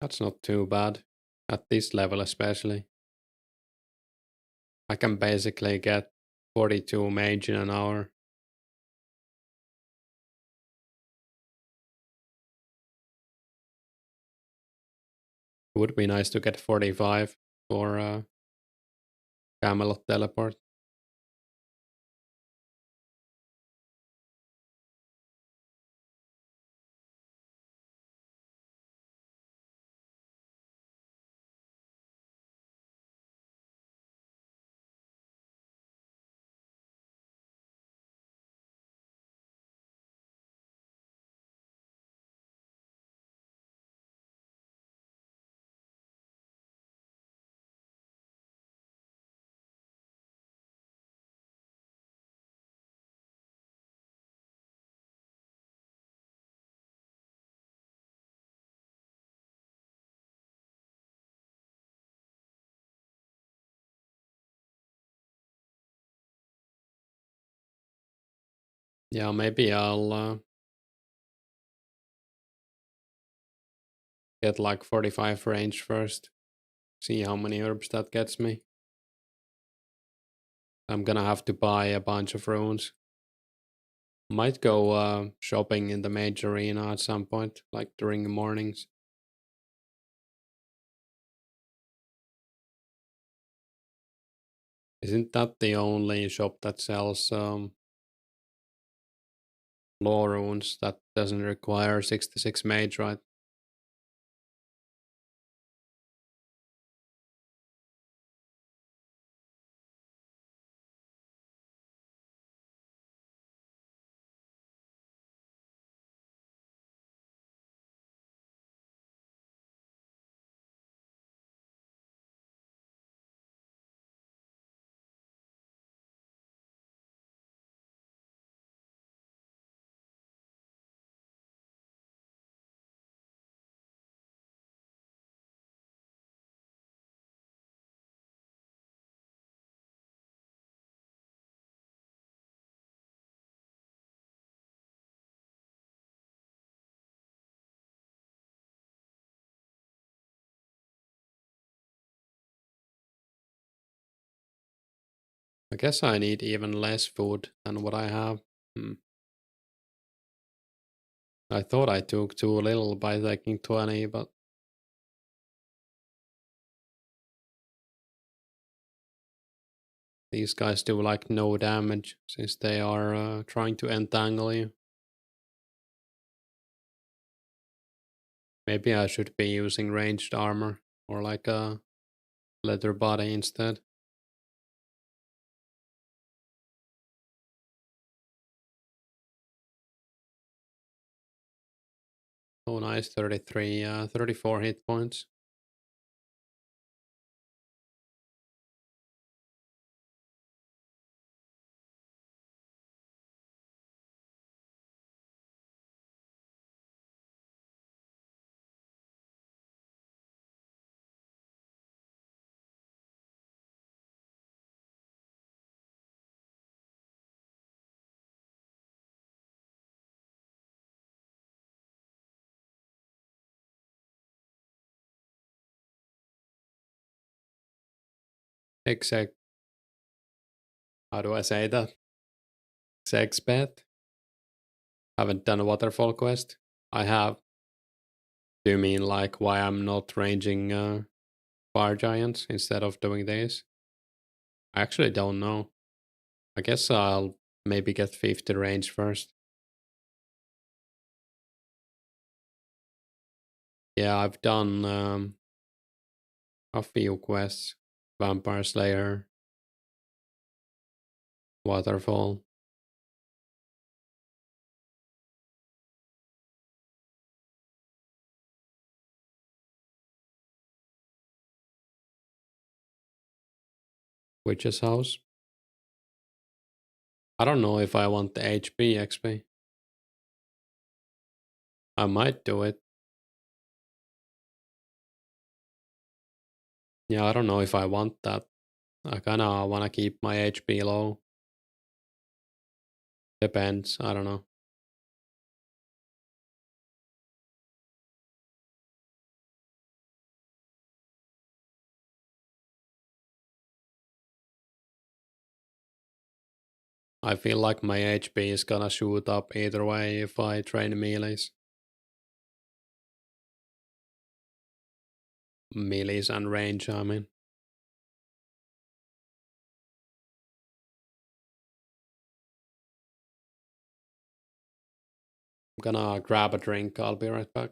S1: That's not too bad. At this level especially. I can basically get 42 mage in an hour. It would be nice to get 45 for Camelot teleport. Yeah, maybe I'll get like 45 range first. See how many herbs that gets me. I'm gonna have to buy a bunch of runes. Might go shopping in the major arena at some point, like during the mornings. Isn't that the only shop that sells law runes that doesn't require 66 mage, right? I guess I need even less food than what I have. I thought I took too little by taking 20, but these guys do like no damage since they are trying to entangle you. Maybe I should be using ranged armor or like a leather body instead. Oh, nice, 33, 34 hit points. Exec, how do I say that? Execspet? Haven't done a waterfall quest. I have. Do you mean like why I'm not ranging fire giants instead of doing this? I actually don't know. I guess I'll maybe get 50 range first. Yeah, I've done a few quests. Vampire Slayer, Waterfall. Witch's House. I don't know if I want the HP XP. I might do it. Yeah, I don't know if I want that. I kinda wanna keep my HP low. Depends, I don't know. I feel like my HP is gonna shoot up either way if I train melees. Melees and range, I mean. I'm gonna grab a drink, I'll be right back.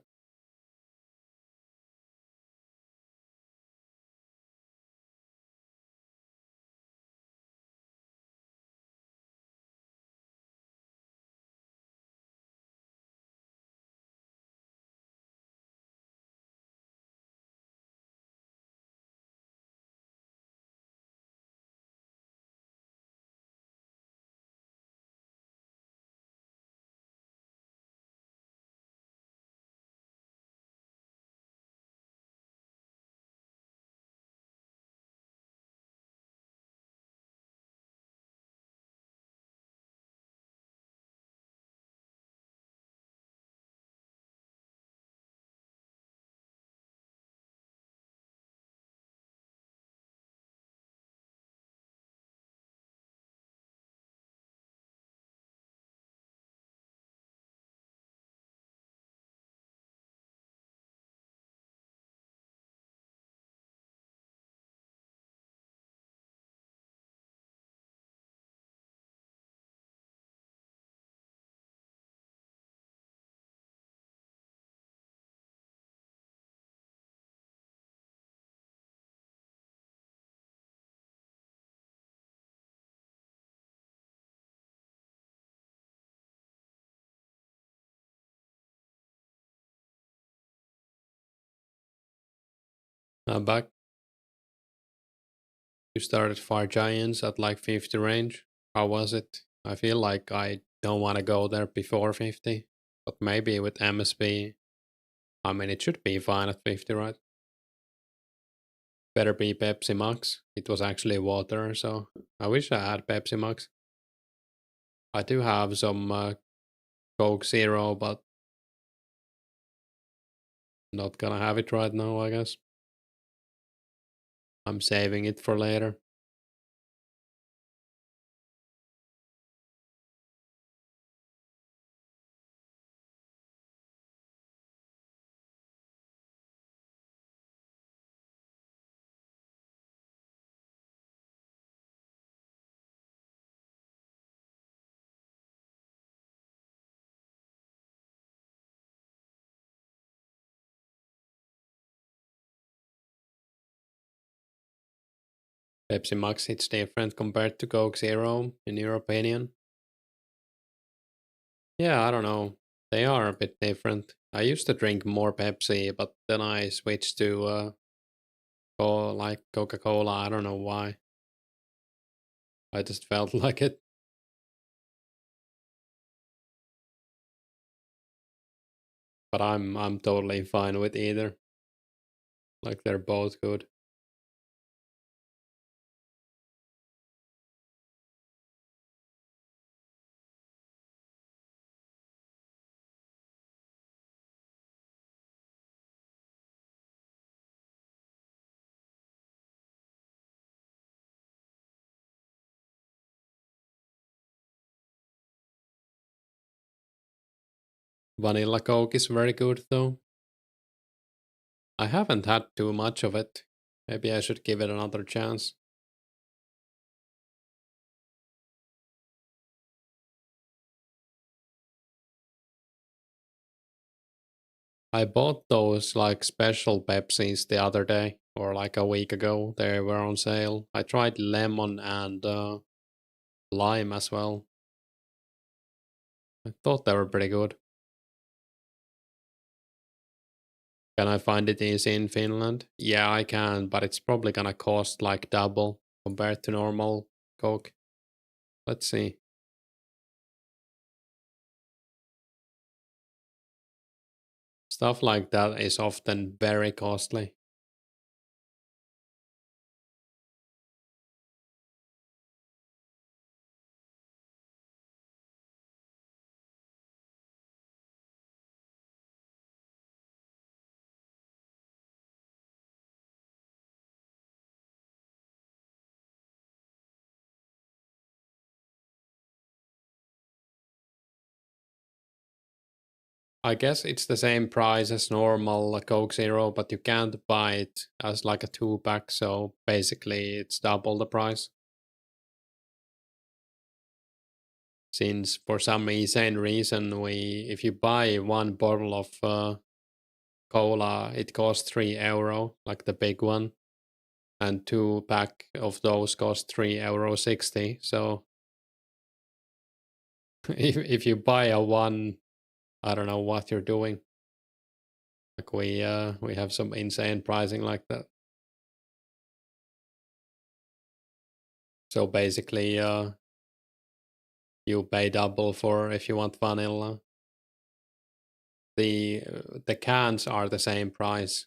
S1: I'm back. You started Fire Giants at like 50 range. How was it? I feel like I don't want to go there before 50, but maybe with MSB, I mean, it should be fine at 50, right? Better be Pepsi Max. It was actually water, so I wish I had Pepsi Max. I do have some Coke Zero, but not gonna have it right now, I guess. I'm saving it for later. Pepsi Max hits different compared to Coke Zero, in your opinion? Yeah, I don't know. They are a bit different. I used to drink more Pepsi, but then I switched to like Coca-Cola. I don't know why. I just felt like it. But I'm totally fine with either. Like they're both good. Vanilla Coke is very good though. I haven't had too much of it. Maybe I should give it another chance. I bought those like special Pepsis the other day or like a week ago. They were on sale. I tried lemon and lime as well. I thought they were pretty good. Can I find it easy in Finland? Yeah, I can, but it's probably gonna cost like double compared to normal Coke. Let's see. Stuff like that is often very costly. I guess it's the same price as normal Coke Zero, but you can't buy it as like a two pack, so basically it's double the price. Since for some insane reason, if you buy one bottle of cola, it costs €3, like the big one, and two pack of those cost €3.60. So if you buy a one, I don't know what you're doing. Like we have some insane pricing like that. So basically, you pay double for if you want vanilla. The cans are the same price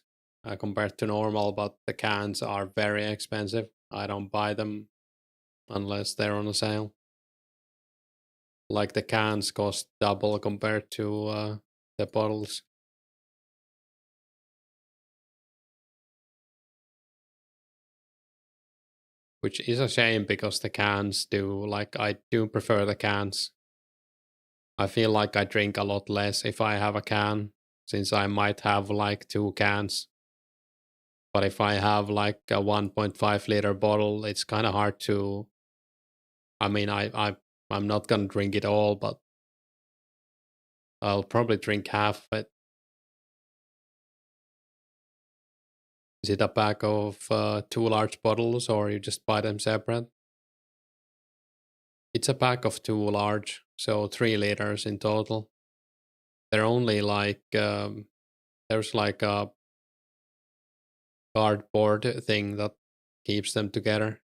S1: compared to normal, but the cans are very expensive. I don't buy them unless they're on a sale. Like the cans cost double compared to the bottles, which is a shame because the cans do like I do prefer the cans. I feel like I drink a lot less if I have a can, since I might have like two cans. But if I have like a 1.5 liter bottle, it's kind of hard to. I mean, I'm not gonna drink it all, but I'll probably drink half of it. Is it a pack of two large bottles, or you just buy them separate? It's a pack of two large, so 3 liters in total. They're only like there's like a cardboard thing that keeps them together.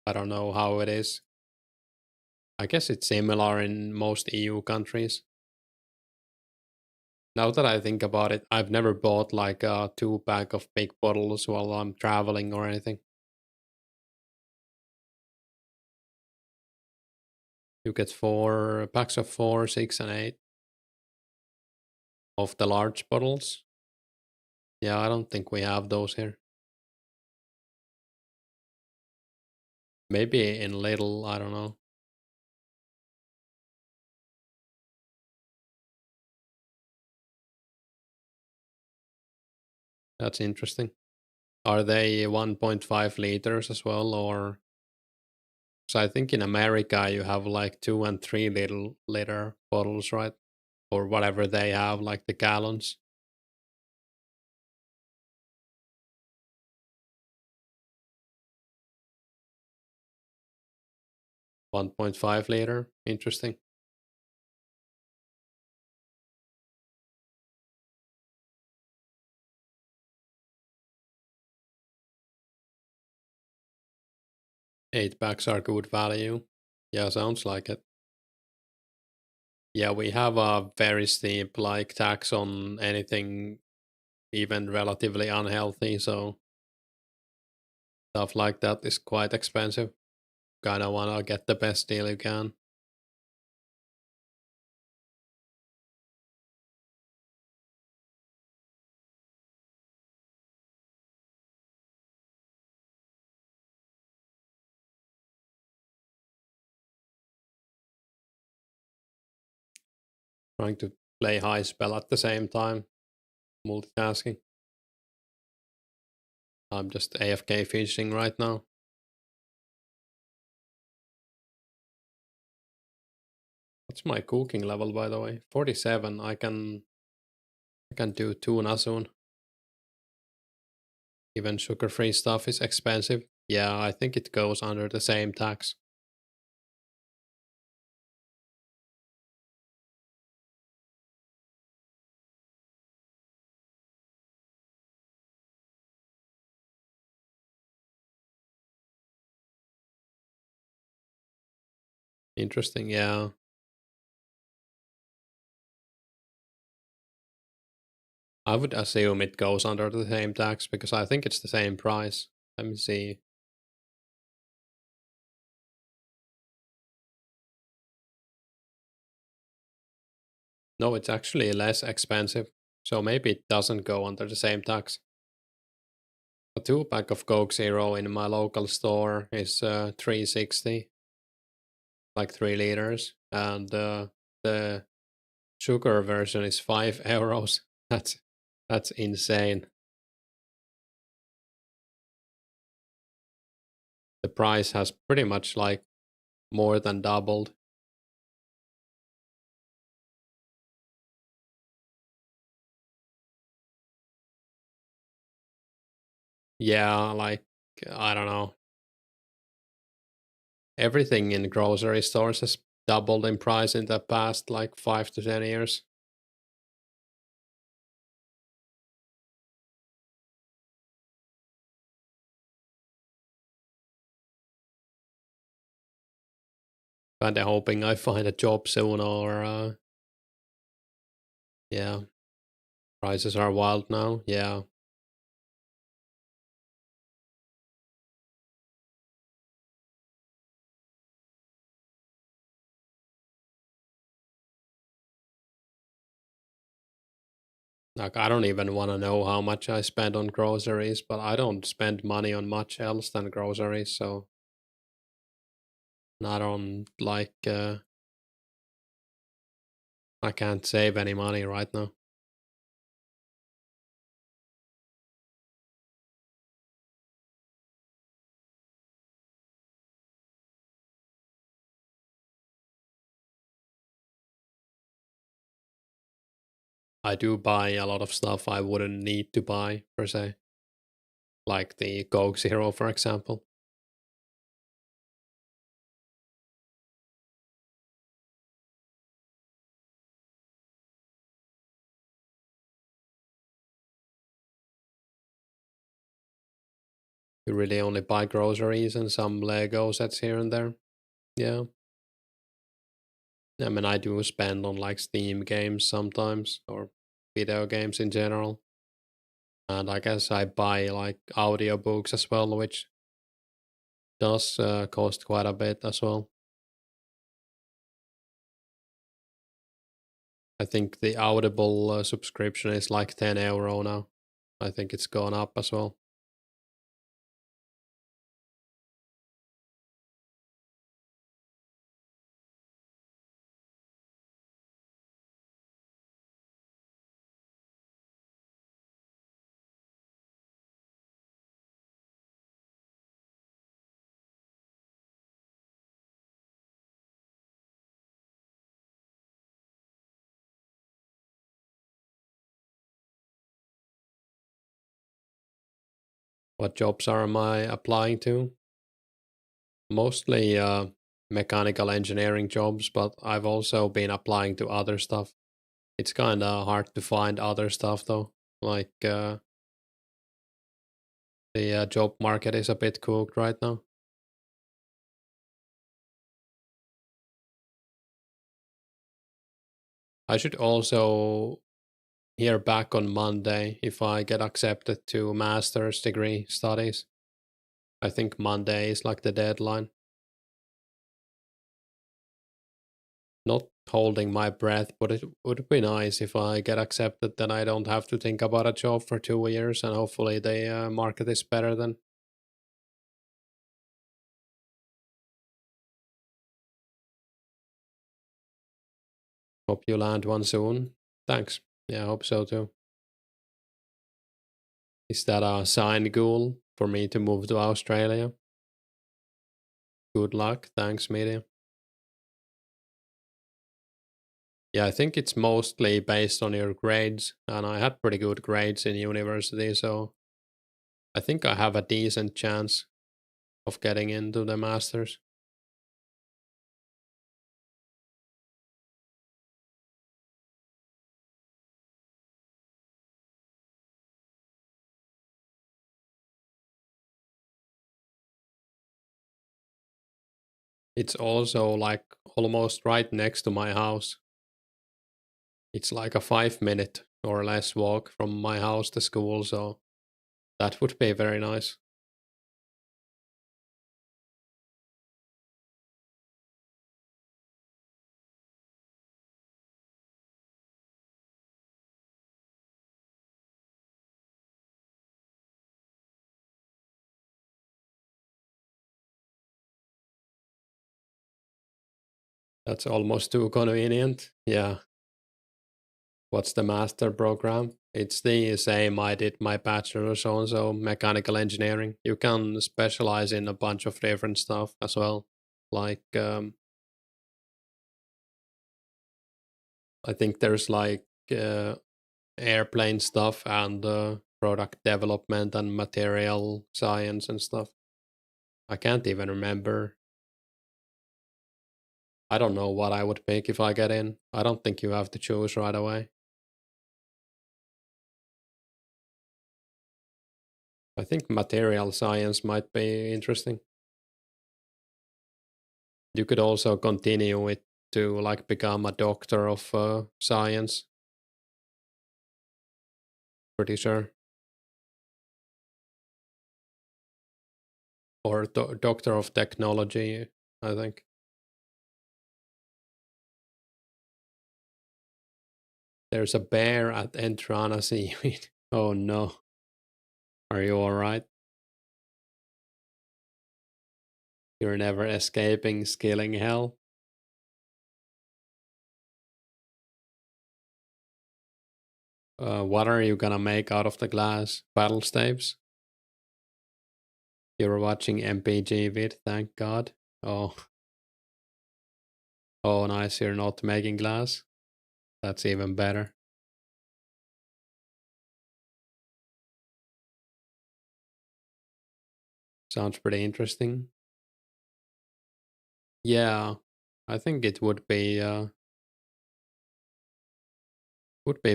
S1: I don't know how it is. I guess it's similar in most EU countries. Now that I think about it, I've never bought like a two pack of big bottles while I'm traveling or anything. You get four packs of four, 6, and 8 of the large bottles. Yeah, I don't think we have those here. Maybe in little, I don't know. That's interesting. Are they 1.5 liters as well, or? So I think in America you have like 2 and 3 liter bottles, right? Or whatever they have, like the gallons. 1.5 liter. Interesting. Eight packs are good value. Yeah, sounds like it. Yeah, we have a very steep like tax on anything even relatively unhealthy, so stuff like that is quite expensive. Kinda wanna get the best deal you can. Trying to play high spell at the same time, multitasking. I'm just AFK fishing right now. What's my cooking level, by the way? 47. I can do tuna soon. Even sugar-free stuff is expensive. Yeah, I think it goes under the same tax. Interesting, yeah. I would assume it goes under the same tax because I think it's the same price. Let me see. No, it's actually less expensive. So maybe it doesn't go under the same tax. A 2-pack of Coke Zero in my local store is 360, like 3 liters. And the sugar version is 5 euros. That's insane. The price has pretty much like more than doubled. Yeah, like I don't know. Everything in grocery stores has doubled in price in the past like 5 to 10 years. Kinda hoping I find a job soon or yeah, prices are wild now. Yeah. Like I don't even want to know how much I spend on groceries, but I don't spend money on much else than groceries, so not on like I can't save any money right now. I do buy a lot of stuff I wouldn't need to buy per se, like the Coke Zero, for example. You really only buy groceries and some Lego sets here and there. Yeah. I mean, I do spend on like Steam games sometimes or video games in general. And I guess I buy like audiobooks as well, which does cost quite a bit as well. I think the Audible subscription is like 10 € now. I think it's gone up as well. What jobs are am I applying to? Mostly mechanical engineering jobs, but I've also been applying to other stuff. It's kind of hard to find other stuff though. Like the job market is a bit cooked right now. I should also hear back on Monday if I get accepted to master's degree studies. I think Monday is like the deadline. Not holding my breath, but it would be nice if I get accepted, then I don't have to think about a job for 2 years, and hopefully the market is better then. Hope you land one soon. Thanks. Yeah, I hope so too. Is that a sign goal for me to move to Australia? Good luck. Thanks, media. Yeah, I think it's mostly based on your grades, and I had pretty good grades in university, so I think I have a decent chance of getting into the masters. It's also like almost right next to my house. It's like a 5 minute or less walk from my house to school, so that would be very nice. That's almost too convenient. Yeah. What's the master program? It's the same I did my bachelor's on, so mechanical engineering. You can specialize in a bunch of different stuff as well. Like I think there's like uh, airplane stuff and product development and material science and stuff. I can't even remember. I don't know what I would pick if I get in. I don't think you have to choose right away. I think material science might be interesting. You could also continue it to like become a doctor of science. Pretty sure, or doctor of technology. I think there's a bear at Entrana Seaweed. Oh no, are you all right? You're never escaping skilling hell. What are you gonna make out of the glass? Battle staves? You're watching MPG vid, thank God. Oh, oh, nice. You're not making glass. That's even better. Sounds pretty interesting. Yeah, I think it would be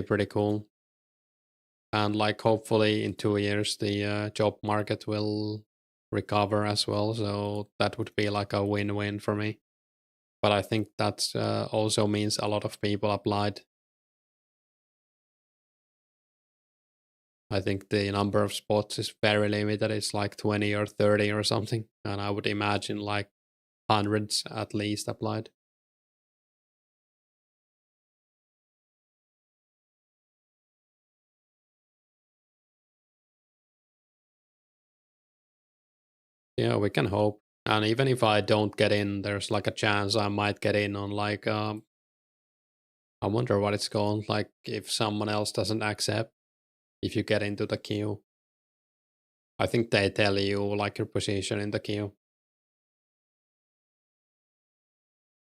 S1: pretty cool. And like hopefully in 2 years the job market will recover as well. So that would be like a win-win for me. But I think that also means a lot of people applied. I think the number of spots is very limited. It's like 20 or 30 or something. And I would imagine like hundreds at least applied. Yeah, we can hope. And even if I don't get in, there's like a chance I might get in on like I wonder what it's called. Like if someone else doesn't accept, if you get into the queue, I think they tell you like your position in the queue.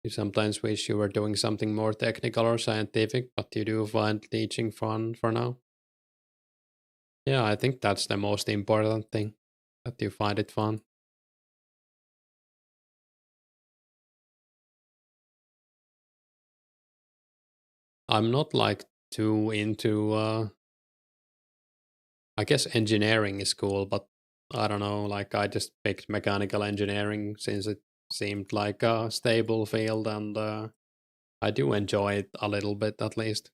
S1: You sometimes wish you were doing something more technical or scientific, but you do find teaching fun for now. Yeah, I think that's the most important thing, that you find it fun. I'm not like too into I guess engineering is cool, but I don't know, like I just picked mechanical engineering since it seemed like a stable field and I do enjoy it a little bit at least.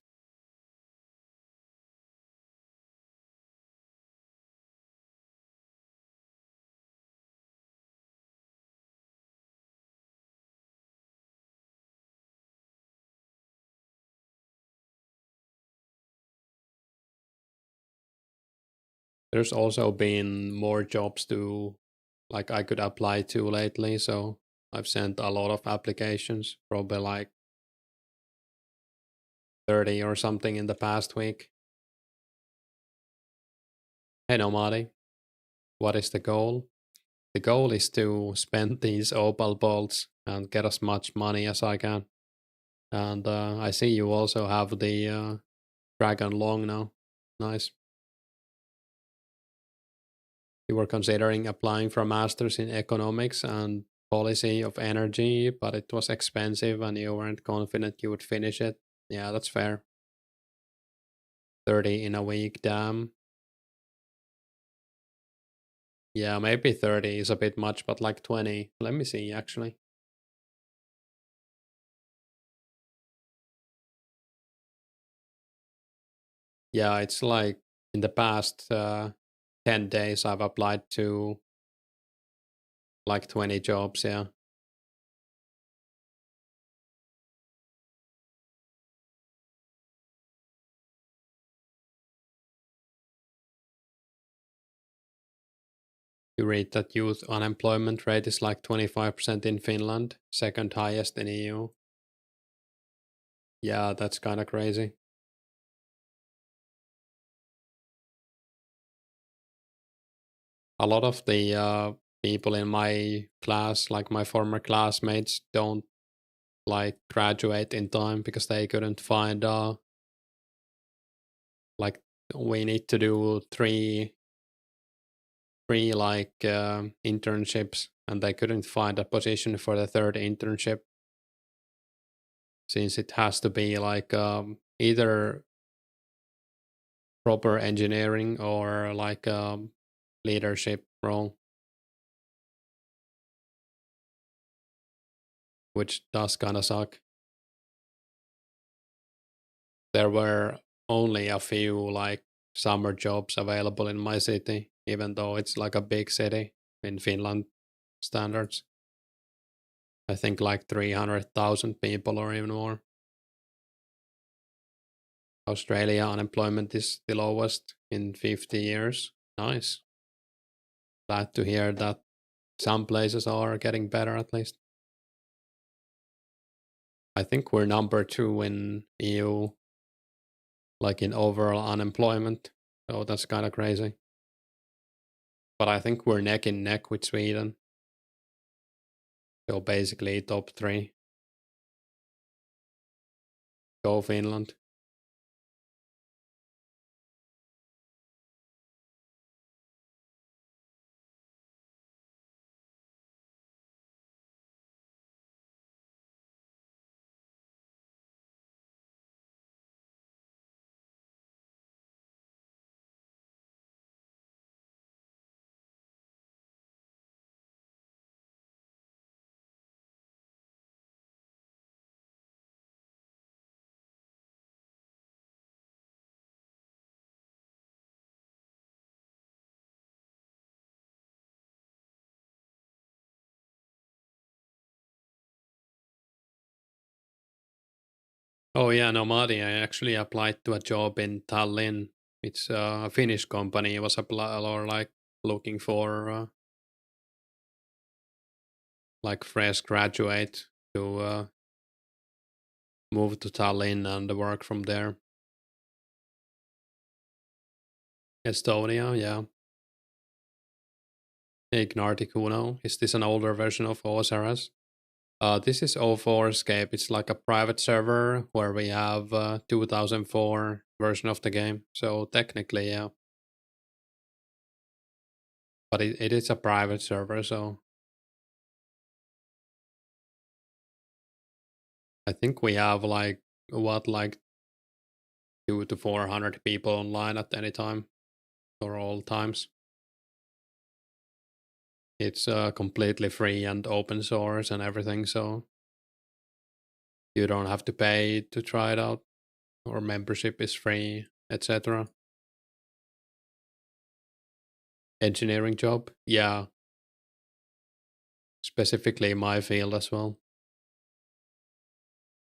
S1: There's also been more jobs to like I could apply to lately, so I've sent a lot of applications, probably like 30 or something in the past week. Hey Nomadi, what is the goal? The goal is to spend these opal bolts and get as much money as I can. And I see you also have the Dragon Long now. Nice. You were considering applying for a master's in economics and policy of energy, but it was expensive and you weren't confident you would finish it. Yeah, that's fair. 30 in a week, damn. Yeah, maybe 30 is a bit much, but like 20. Let me see, actually. Yeah, it's like in the past 10 days, I've applied to like 20 jobs. Yeah. You read that youth unemployment rate is like 25% in Finland, second highest in EU. Yeah, that's kind of crazy. A lot of the people in my class, like my former classmates, don't like graduate in time because they couldn't find like we need to do three like internships and they couldn't find a position for the third internship since it has to be like either proper engineering or like leadership role, which does kind of suck. There were only a few like summer jobs available in my city, even though it's like a big city in Finland standards. I think like 300,000 people or even more. Australia unemployment is the lowest in 50 years. Nice. Glad to hear that some places are getting better at least. I think we're number two in EU, like in overall unemployment. So that's kind of crazy. But I think we're neck and neck with Sweden. So basically, top three. Go Finland. Oh yeah, Nomadi. I actually applied to a job in Tallinn. It's a Finnish company. I was or like looking for like fresh graduate to move to Tallinn and work from there. Estonia, yeah. Ignartikuno. Is this an older version of OSRS? This is 2004scape. It's like a private server where we have 2004 version of the game. So technically, yeah. But it is a private server, so I think we have like what like 2 to 400 people online at any time or all times. It's completely free and open source and everything, so you don't have to pay to try it out, or membership is free, etc. Engineering job, yeah, specifically my field as well.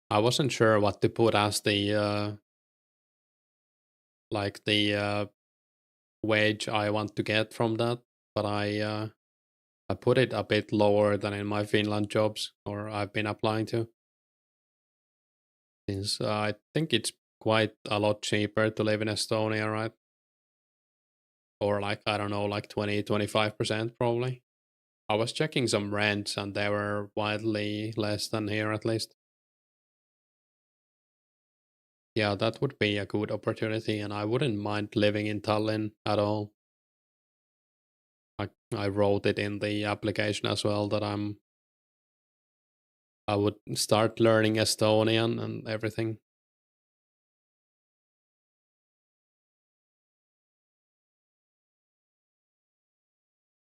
S1: I wasn't sure what to put as the wage I want to get from that, but I put it a bit lower than in my Finland jobs or I've been applying to, since I think it's quite a lot cheaper to live in Estonia, right? Or like, I don't know, like 20-25% probably. I was checking some rents and they were widely less than here at least. Yeah, that would be a good opportunity and I wouldn't mind living in Tallinn at all. I wrote it in the application as well that I would start learning Estonian and everything.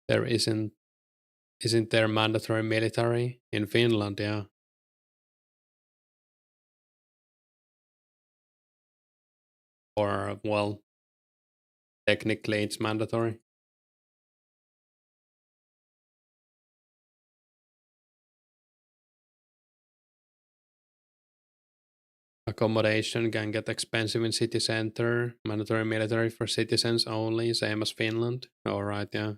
S1: There isn't there mandatory military in Finland, yeah. Or well, technically it's mandatory. Accommodation can get expensive in city center. Mandatory military for citizens only, same as Finland. Alright, yeah.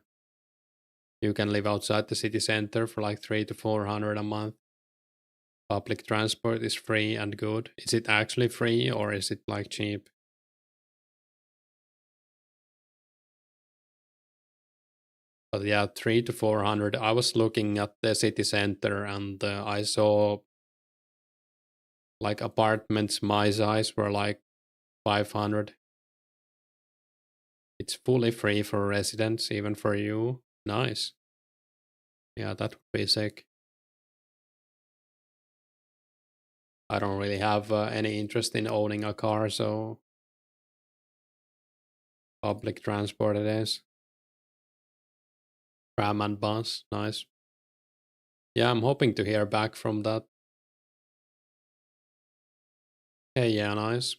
S1: You can live outside the city center for like 300 to 400 a month. Public transport is free and good. Is it actually free or is it like cheap? But yeah, 300 to 400. I was looking at the city center and I saw like apartments my size were like 500. It's fully free for residents, even for you. Nice. Yeah, that would be sick. I don't really have any interest in owning a car, so public transport it is. Tram and bus, nice. Yeah, I'm hoping to hear back from that. Hey, yeah, nice.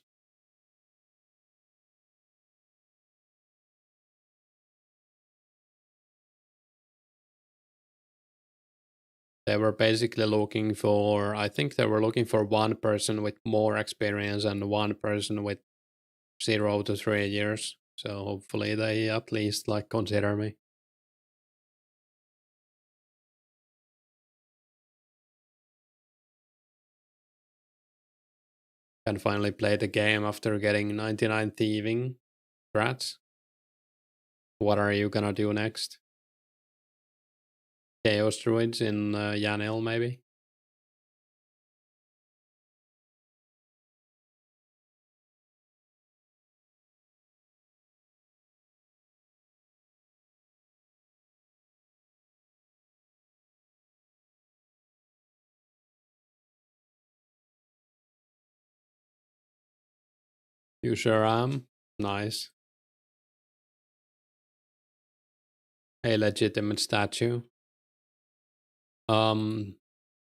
S1: They were basically looking for, I think they were looking for one person with more experience and one person with 0 to 3 years. So hopefully they at least like consider me. Can finally play the game after getting 99 thieving. Congrats. What are you gonna do next? Chaos Druids in Yanil, maybe? You sure am. Nice. A legitimate statue. Um,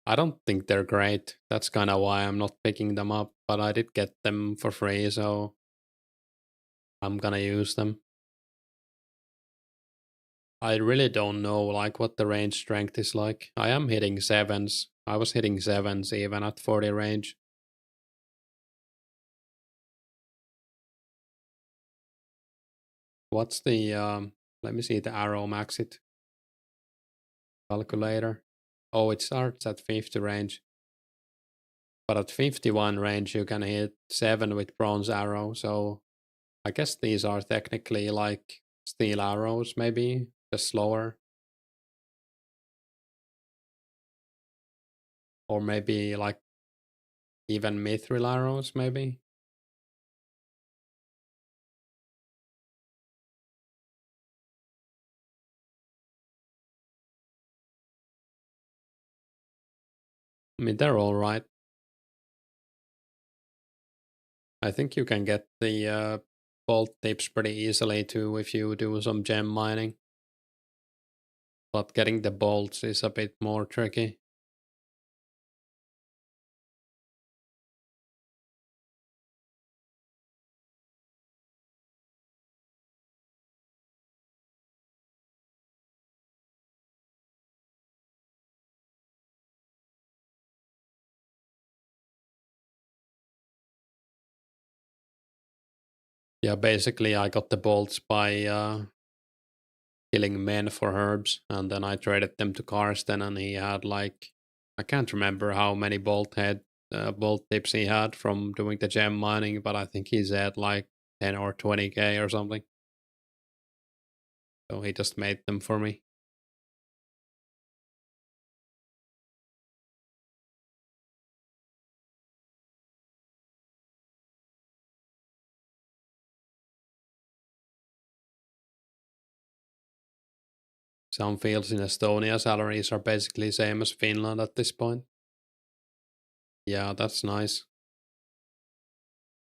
S1: I don't think they're great. That's kind of why I'm not picking them up, but I did get them for free, so I'm gonna use them. I really don't know like what the range strength is like. I am hitting sevens. I was hitting sevens even at 40 range. What's the let me see the arrow max it calculator. Oh, it starts at 50 range. But at 51 range you can hit 7 with bronze arrow, so I guess these are technically like steel arrows, maybe just slower. Or maybe like even mithril arrows, maybe. I mean, they're all right. I think you can get the bolt tips pretty easily too if you do some gem mining. But getting the bolts is a bit more tricky. Yeah, basically I got the bolts by killing men for herbs, and then I traded them to Karsten, and he had like, I can't remember how many bolt tips he had from doing the gem mining, but I think he's at like 10 or 20k or something. So he just made them for me. Some fields in Estonia salaries are basically same as Finland at this point. Yeah, that's nice.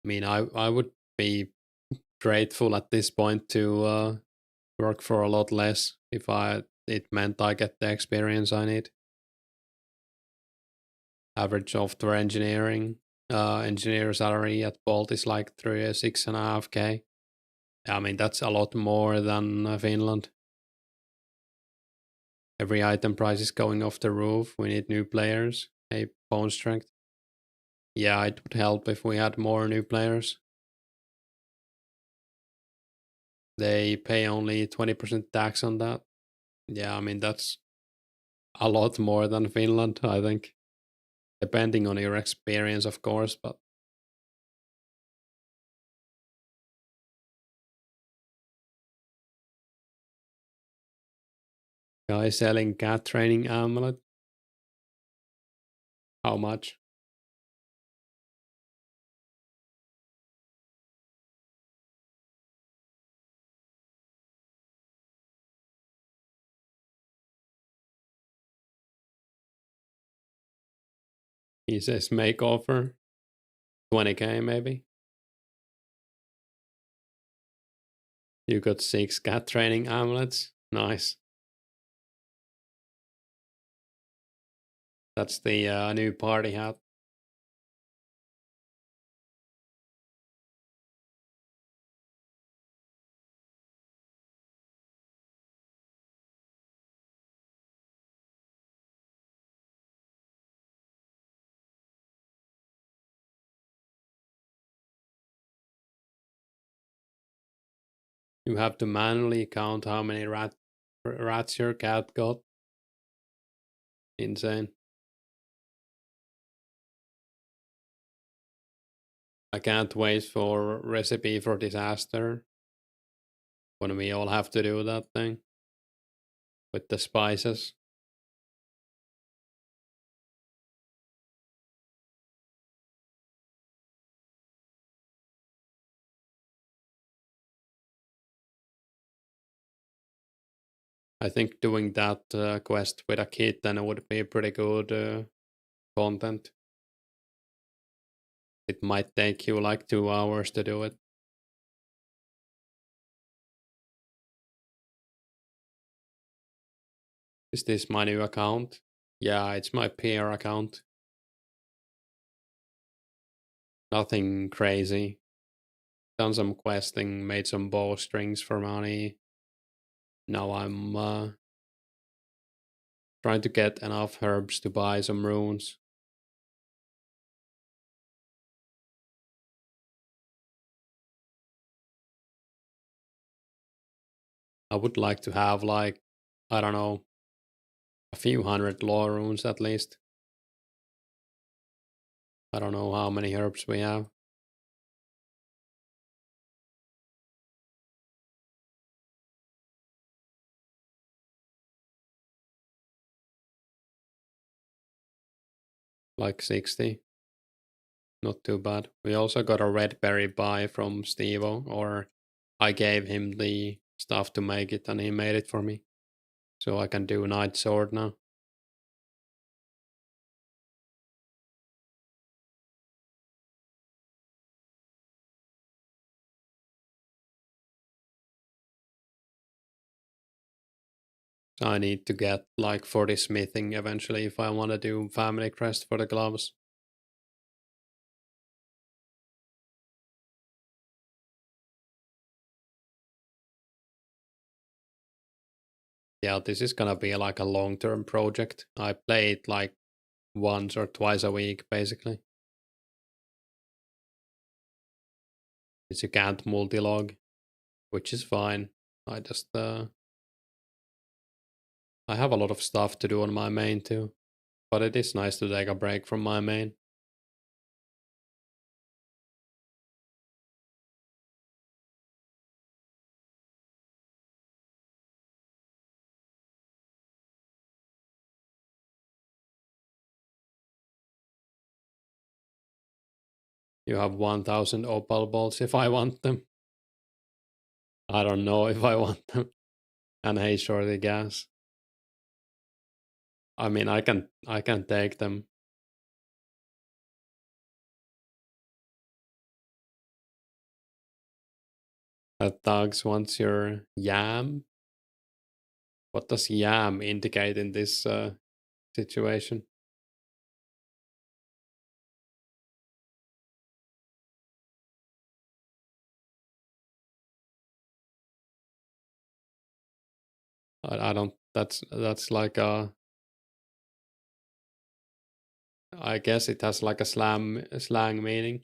S1: I mean, I would be grateful at this point to work for a lot less if it meant I get the experience I need. Average software engineer salary at Bolt is like 6.5k. I mean, that's a lot more than Finland. Every item price is going off the roof. We need new players. Hey, bone strength. Yeah, it would help if we had more new players. They pay only 20% tax on that. Yeah, I mean, that's a lot more than Finland, I think. Depending on your experience, of course, but guy selling cat training amulet. How much? He says make offer 20k maybe. You got 6 cat training amulets. Nice. That's the new party hat. You have to manually count how many rats your cat got. Insane. I can't wait for recipe for disaster when we all have to do that thing with the spices. I think doing that quest with a kitten would be pretty good content. It might take you like 2 hours to do it. Is this my new account? Yeah, it's my peer account. Nothing crazy. Done some questing, made some bowstrings for money. Now I'm trying to get enough herbs to buy some runes. I would like to have like, I don't know, a few hundred lore runes at least. I don't know how many herbs we have. Like 60. Not too bad. We also got a red berry buy from Stevo, or I gave him the stuff to make it and he made it for me. So I can do Night Sword now. I need to get like 40 smithing eventually if I want to do family crest for the gloves. Yeah, this is gonna be like a long-term project. I play it like once or twice a week, basically. Since you can't multi-log, which is fine. I just I have a lot of stuff to do on my main too, but it is nice to take a break from my main. You have 1000 opal bolts if I want them. I don't know if I want them. And hey, shorty gas. I mean, I can take them. That dogs wants your yam. What does yam indicate in this situation? I don't. That's like a. I guess it has like a slang meaning.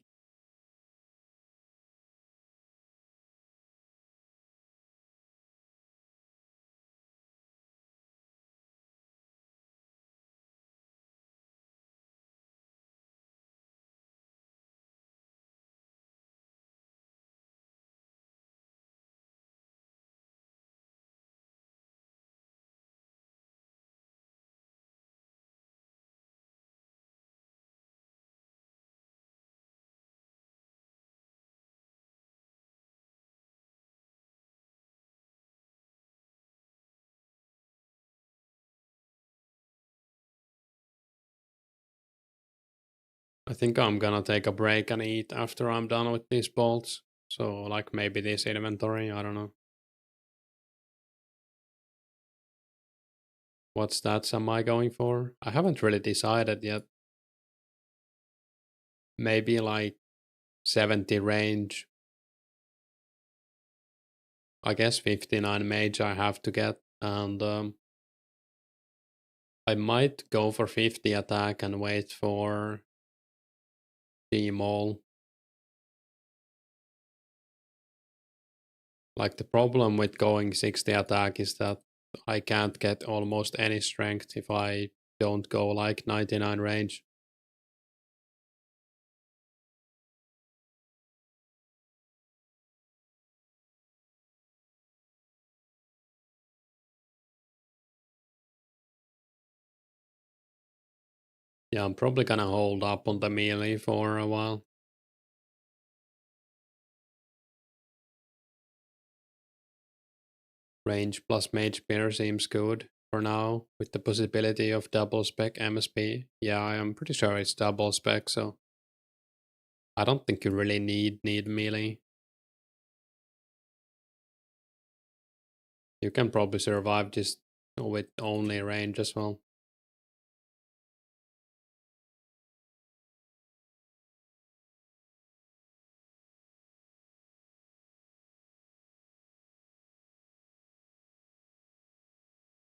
S1: I think I'm gonna take a break and eat after I'm done with these bolts. So like maybe this inventory. I don't know. What stats am I going for? I haven't really decided yet. Maybe like 70 range. I guess 59 mage I have to get. And I might go for 50 attack and wait for Maul. Like the problem with going 60 attack is that I can't get almost any strength if I don't go like 99 range. Yeah, I'm probably gonna hold up on the melee for a while. Range plus mage spear seems good for now, with the possibility of double spec MSP. Yeah, I'm pretty sure it's double spec, so I don't think you really need melee. You can probably survive just with only range as well.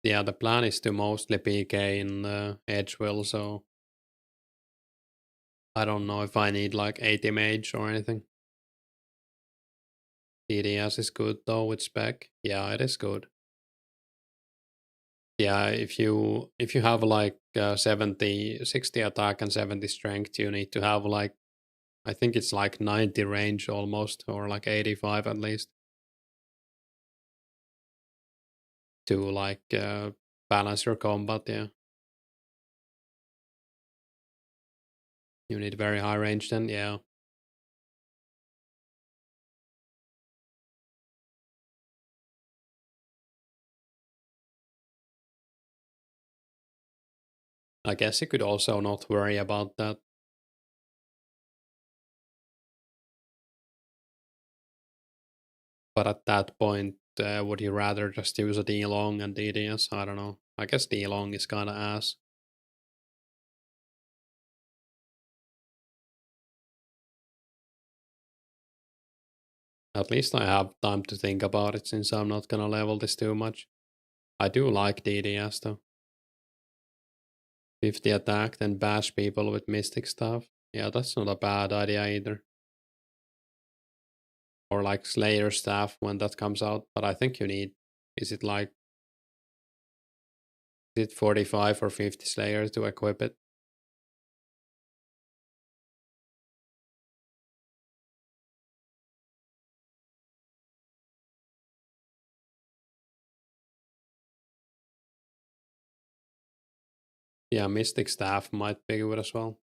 S1: Yeah, the plan is to mostly PK in Edgewell, so I don't know if I need like 80 mage or anything. DDS is good though with spec. Yeah, it is good. Yeah, if you have like 70, 60 attack and 70 strength, you need to have like, I think it's like 90 range almost, or like 85 at least, to like balance your combat. Yeah, you need very high range then. Yeah, I guess you could also not worry about that. But at that point, would you rather just use a D-Long and DDS? I don't know. I guess D-Long is kinda ass. At least I have time to think about it since I'm not gonna level this too much. I do like DDS though. 50 attack, then bash people with mystic stuff. Yeah, that's not a bad idea either. Or like Slayer staff when that comes out. But I think you need, is it like, is it 45 or 50 Slayer to equip it? Yeah, mystic staff might be good as well.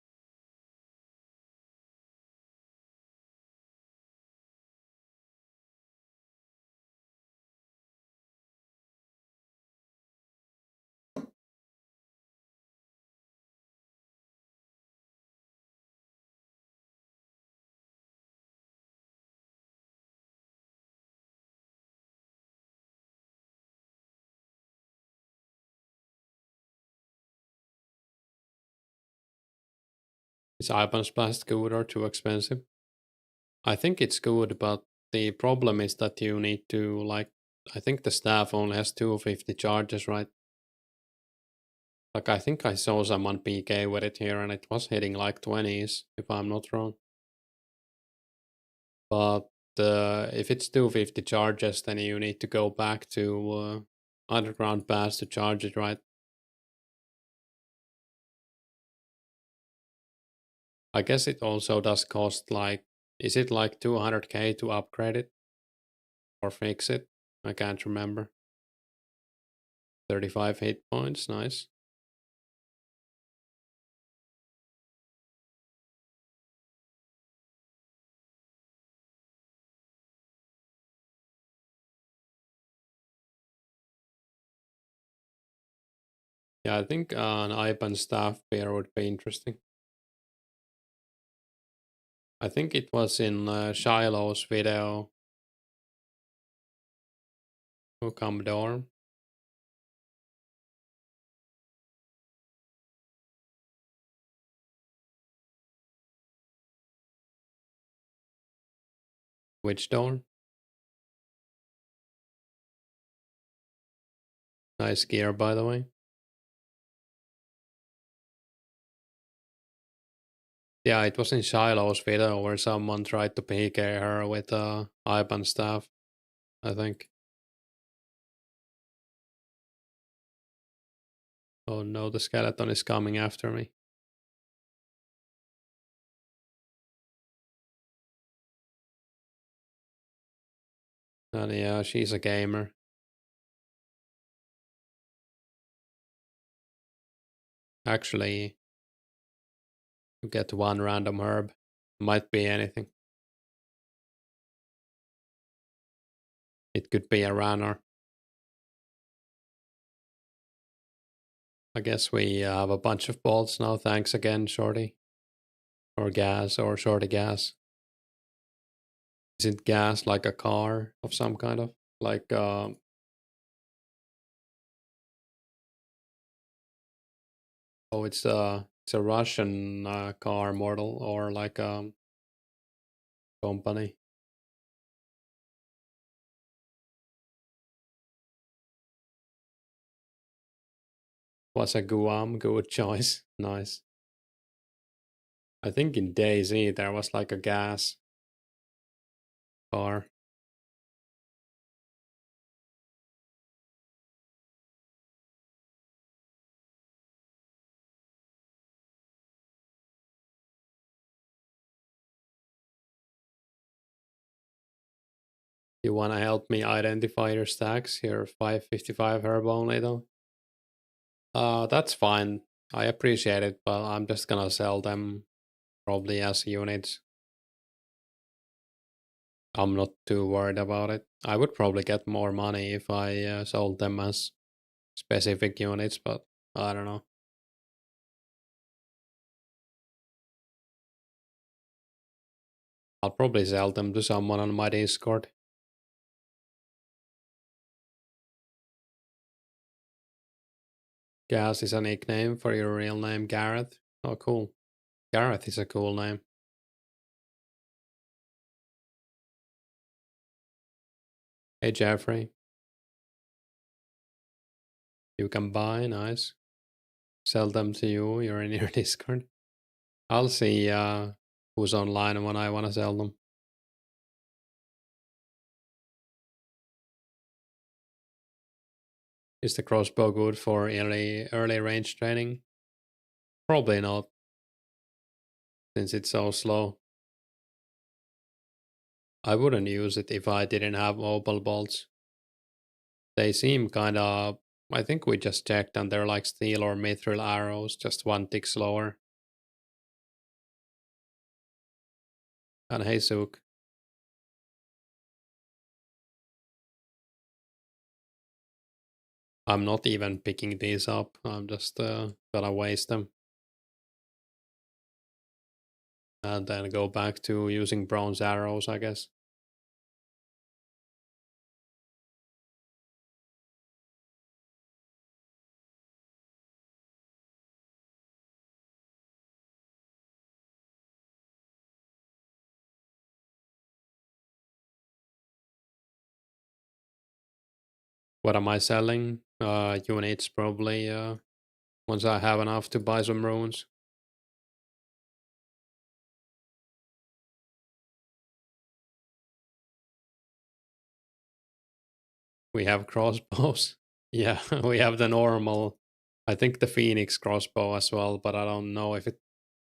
S1: Is Ivan's Blast good or too expensive? I think it's good, but the problem is that you need to like, I think the staff only has 250 charges, right? Like I think I saw someone PK with it here and it was hitting like 20s, if I'm not wrong. But if it's 250 charges, then you need to go back to underground pass to charge it, right? I guess it also does cost like, is it like 200k to upgrade it or fix it? I can't remember. 35 hit points, nice. Yeah, I think an Ipan staff pair would be interesting. I think it was in Shiloh's video. Who come dorm? Which dorm? Nice gear, by the way. Yeah, it was in Shiloh's video where someone tried to PK her with Ipan staff, I think. Oh no, the skeleton is coming after me. And yeah, she's a gamer. Actually, you get one random herb. Might be anything. It could be a runner. I guess we have a bunch of bolts now. Thanks again, Shorty. Or gas, or Shorty gas. Is it gas like a car of some kind of? Like, oh, it's a Russian car model or like a company. Was a Guam, good choice. Nice. I think in DayZ there was like a gas car. You wanna help me identify your stacks? Here, 555 herb only though. That's fine. I appreciate it, but I'm just gonna sell them probably as units. I'm not too worried about it. I would probably get more money if I sold them as specific units, but I don't know. I'll probably sell them to someone on my Discord. Gas is a nickname for your real name, Gareth. Oh, cool. Gareth is a cool name. Hey, Jeffrey. You can buy, nice. Sell them to you. You're in your Discord. I'll see who's online when I want to sell them. Is the crossbow good for early range training? Probably not, since it's so slow. I wouldn't use it if I didn't have opal bolts. They seem kind of. I think we just checked and they're like steel or mithril arrows, just one tick slower. And hey, Sook. I'm not even picking these up. I'm just gonna waste them. And then go back to using bronze arrows, I guess. What am I selling? Units probably. Once I have enough to buy some runes. We have crossbows. Yeah, we have the normal. I think the Phoenix crossbow as well, but I don't know if it.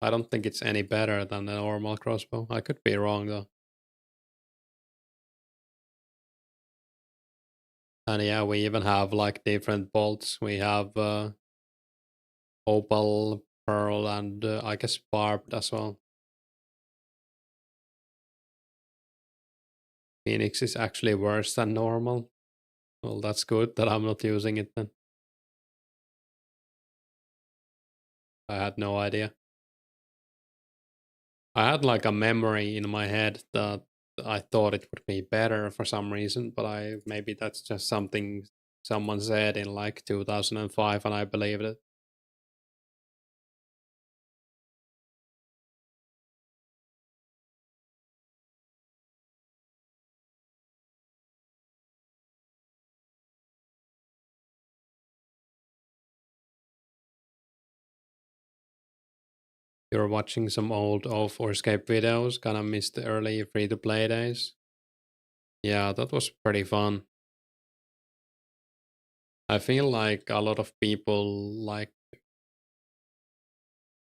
S1: I don't think it's any better than the normal crossbow. I could be wrong though. And yeah, we even have like different bolts. We have opal, pearl, and I guess barbed as well. Phoenix is actually worse than normal. Well, that's good that I'm not using it then. I had no idea. I had like a memory in my head that I thought it would be better for some reason, but I maybe that's just something someone said in like 2005 and I believed it. You're watching some old 2004scape videos, gonna miss the early free to play days. Yeah, that was pretty fun. I feel like a lot of people like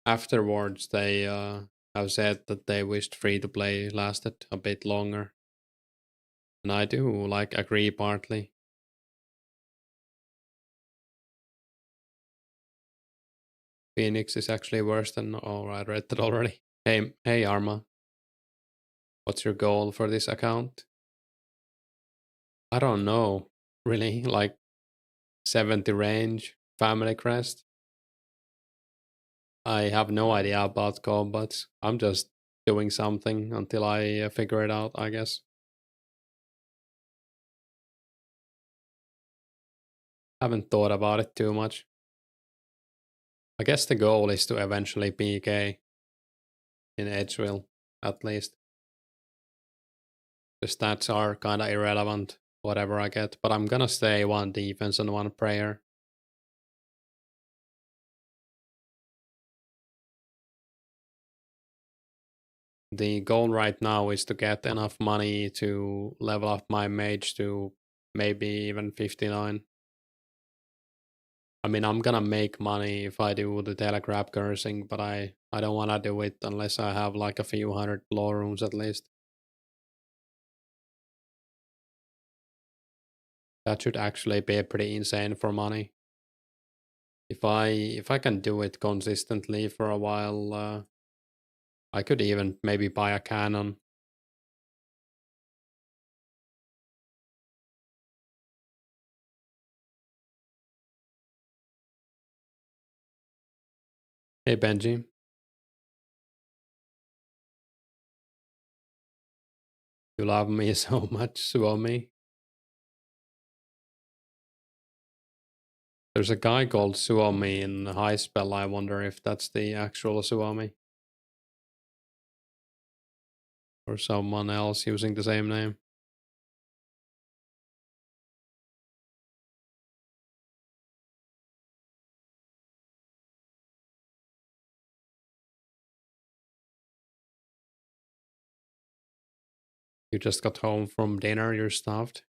S1: afterwards they have said that they wished free to play lasted a bit longer. And I do like agree partly. Phoenix is actually worse than. Oh, I read that already. Hey, Arma. What's your goal for this account? I don't know. Really, like 70 range, family crest. I have no idea about combats. I'm just doing something until I figure it out, I guess. Haven't thought about it too much. I guess the goal is to eventually PK in Edgeville, at least. The stats are kind of irrelevant, whatever I get, but I'm gonna stay one defense and one prayer. The goal right now is to get enough money to level up my mage to maybe even 59. I mean, I'm gonna make money if I do the telegraph cursing, but I don't wanna do it unless I have like a few hundred lore rooms at least. That should actually be pretty insane for money. If I can do it consistently for a while, I could even maybe buy a cannon. Hey Benji, you love me so much, Suomi. There's a guy called Suomi in High Spell. I wonder if that's the actual Suomi. Or someone else using the same name. You just got home from dinner, you're stuffed.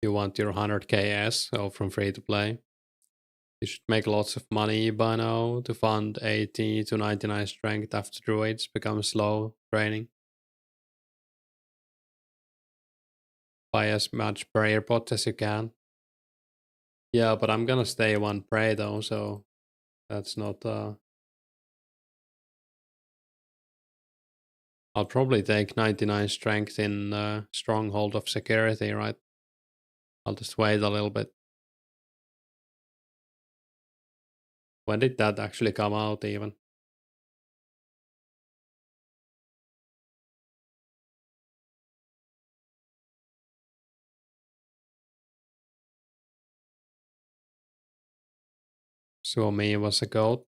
S1: You want your 100k S, so from free to play. You should make lots of money by now to fund 80 to 99 strength after druids become slow training. Buy as much prayer pot as you can. Yeah, but I'm gonna stay one prey though, so that's not I'll probably take 99 strength in Stronghold of Security, right? I'll just wait a little bit. When did that actually come out even? Suomi was a goat.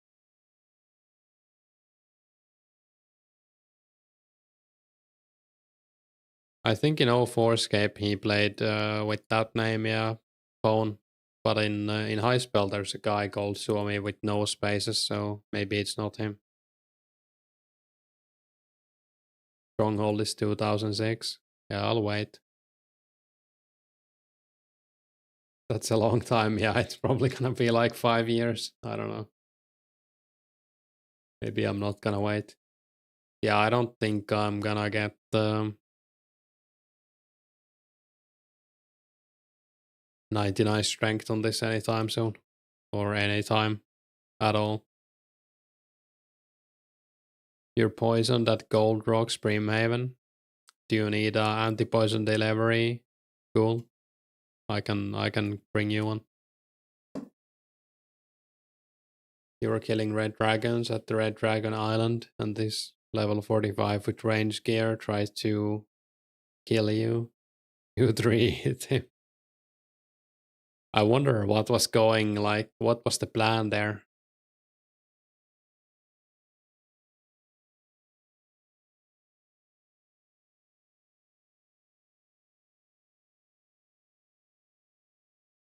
S1: I think in 2004scape he played with that name, yeah, phone. But in High Spell there's a guy called Suomi with no spaces, so maybe it's not him. Stronghold is 2006. Yeah, I'll wait. That's a long time. Yeah, it's probably gonna be like 5 years. I don't know. Maybe I'm not gonna wait. Yeah, I don't think I'm gonna get 99 strength on this anytime soon. Or anytime at all. You're poisoned at Gold Rocks Brimhaven. Do you need anti-poison delivery? Cool. I can bring you one. You're killing red dragons at the Red Dragon Island, and this level 45 with range gear tries to kill you. You three hit him. I wonder what was going like. What was the plan there?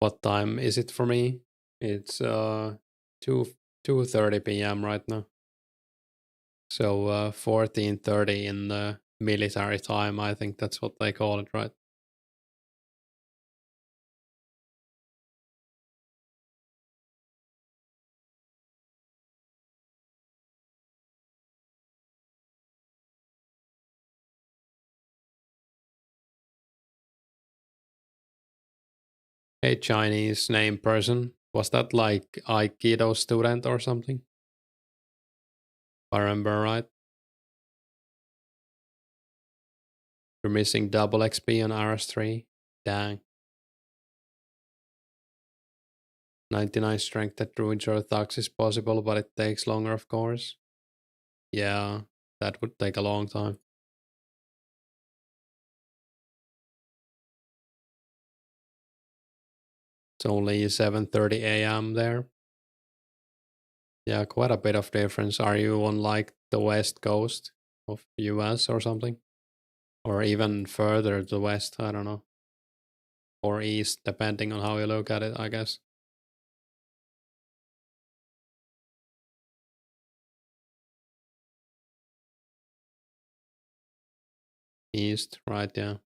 S1: What time is it for me? It's 2:30 p.m. right now. So 14:30 in the military time. I think that's what they call it, right? Hey, Chinese name person. Was that like Aikido student or something? If I remember right. You're missing double XP on RS3. Dang. 99 strength at druids or thugs is possible, but it takes longer, of course. Yeah, that would take a long time. It's only 7:30 a.m. there. Yeah, quite a bit of difference. Are you on like the west coast of US or something? Or even further to the west, I don't know. Or east, depending on how you look at it, I guess. East, right, yeah.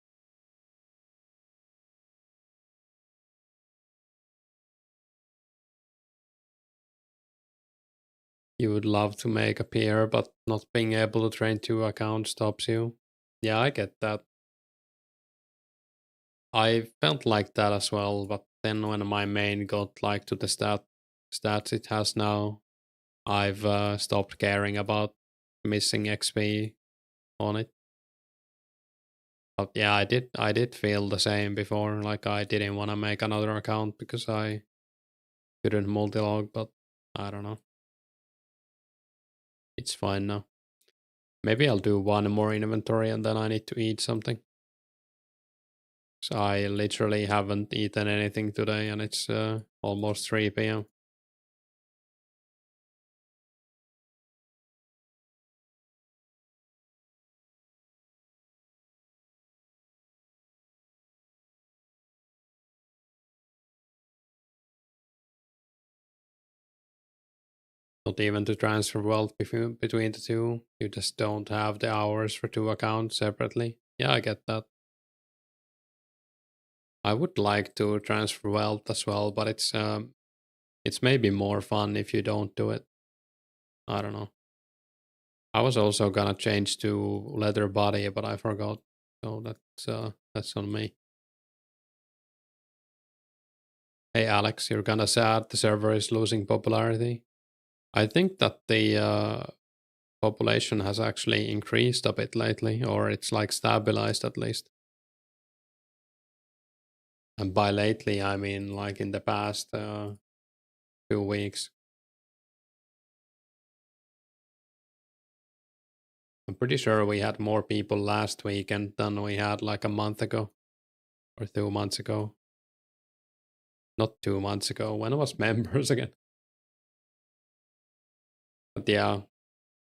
S1: You would love to make a peer, but not being able to train two accounts stops you. Yeah, I get that. I felt like that as well, but then when my main got like to the stats it has now, I've stopped caring about missing XP on it. But yeah, I did feel the same before. Like I didn't want to make another account because I couldn't multilog, but I don't know. It's fine now. Maybe I'll do one more inventory and then I need to eat something. So I literally haven't eaten anything today, and it's almost 3 p.m. Not even to transfer wealth between the two. You just don't have the hours for two accounts separately. Yeah, I get that. I would like to transfer wealth as well, but it's maybe more fun if you don't do it. I don't know. I was also gonna change to leather body, but I forgot. So that's on me. Hey Alex, you're kinda sad the server is losing popularity. I think that the population has actually increased a bit lately, or it's like stabilized at least. And by lately, I mean like in the past 2 weeks. I'm pretty sure we had more people last weekend than we had like a month ago or 2 months ago. Not 2 months ago. When was members again? But yeah,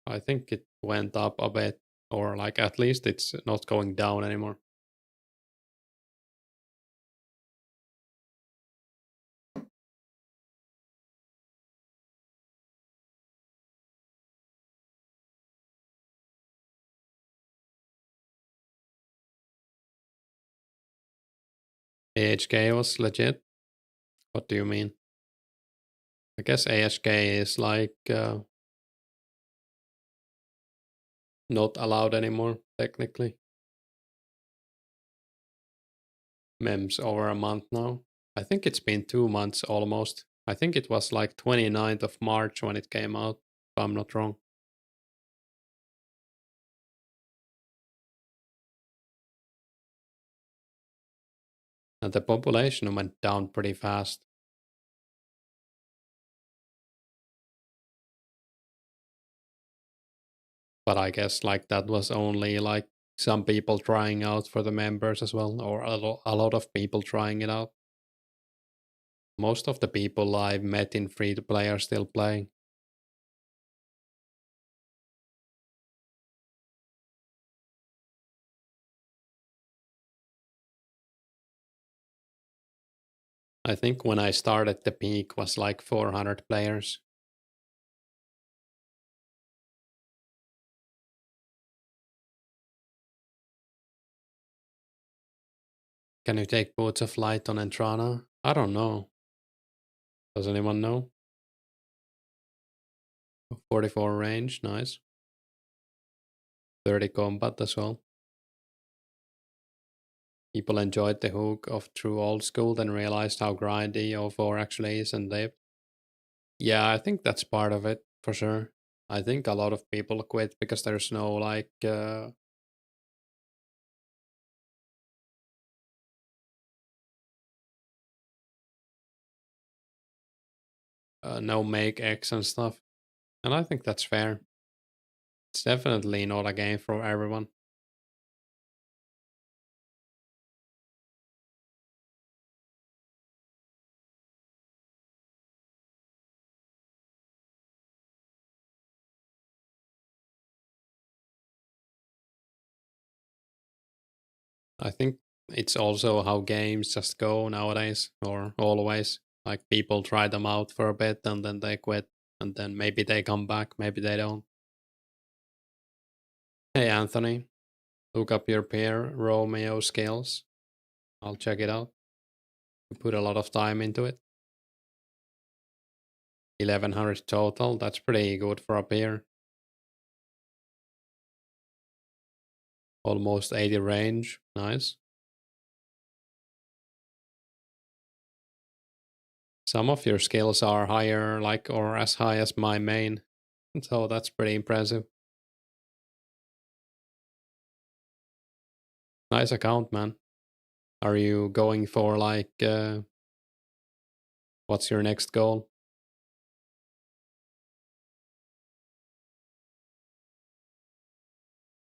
S1: I think it went up a bit, or like at least it's not going down anymore. AHK was legit. What do you mean? I guess AHK is like not allowed anymore, technically. Mems over a month now. I think it's been 2 months almost. I think it was like 29th of March when it came out, if I'm not wrong. And the population went down pretty fast. But I guess like that was only like some people trying out for the members as well, or a lot of people trying it out. Most of the people I've met in free to play are still playing. I think when I started, the peak was like 400 players. Can you take Boots of Light on Entrana? I don't know. Does anyone know? 44 range, nice. 30 combat as well. People enjoyed the hook of true old school, then realized how grindy O4 actually is, and they. Yeah, I think that's part of it for sure. I think a lot of people quit because there's no like no make X and stuff. And I think that's fair. It's definitely not a game for everyone. I think it's also how games just go nowadays, or always. Like people try them out for a bit and then they quit, and then maybe they come back, maybe they don't. Hey Anthony, look up your pair Romeo skills. I'll check it out. You put a lot of time into it. 1100 total, that's pretty good for a pair. Almost 80 range, nice. Some of your skills are higher, like, or as high as my main. So that's pretty impressive. Nice account, man. Are you going for like, what's your next goal?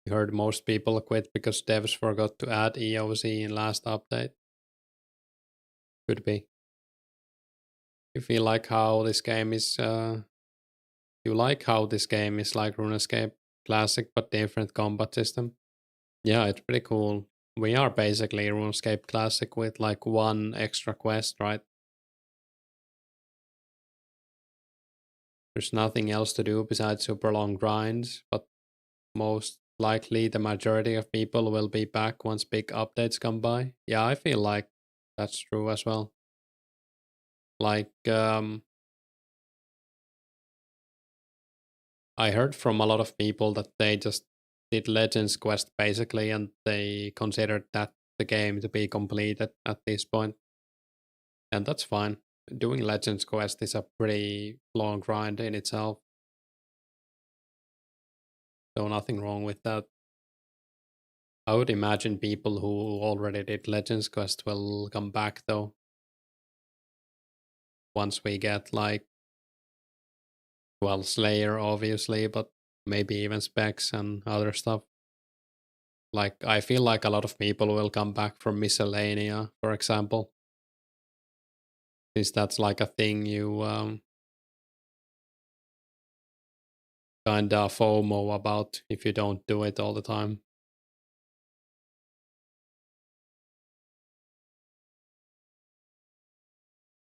S1: You heard most people quit because devs forgot to add EOC in last update. Could be. You feel like how this game is you like how this game is like RuneScape Classic but different combat system? Yeah, it's pretty cool. We are basically RuneScape Classic with like one extra quest, right? There's nothing else to do besides super long grinds, but most likely the majority of people will be back once big updates come by. Yeah, I feel like that's true as well. Like, I heard from a lot of people that they just did Legends Quest basically, and they considered that the game to be completed at this point, and that's fine. Doing Legends Quest is a pretty long grind in itself, so nothing wrong with that. I would imagine people who already did Legends Quest will come back though, once we get like, well, Slayer obviously, but maybe even Specs and other stuff. Like, I feel like a lot of people will come back from Miscellanea, for example, since that's like a thing you kinda FOMO about if you don't do it all the time.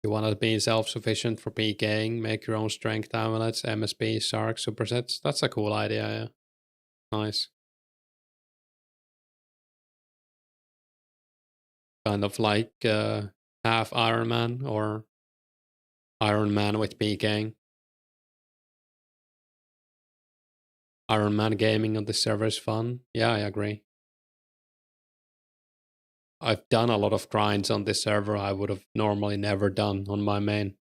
S1: You want to be self-sufficient for PKing, make your own strength amulets, MSP, Shark, supersets. That's a cool idea, yeah. Nice. Kind of like half Iron Man or Iron Man with PKing. Iron Man gaming on the server is fun. Yeah, I agree. I've done a lot of grinds on this server I would have normally never done on my main.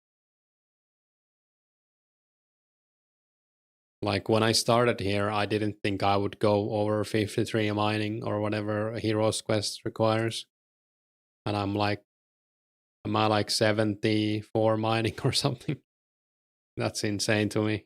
S1: Like when I started here, I didn't think I would go over 53 mining or whatever Heroes Quest requires. And I'm like, am I like 74 mining or something? That's insane to me.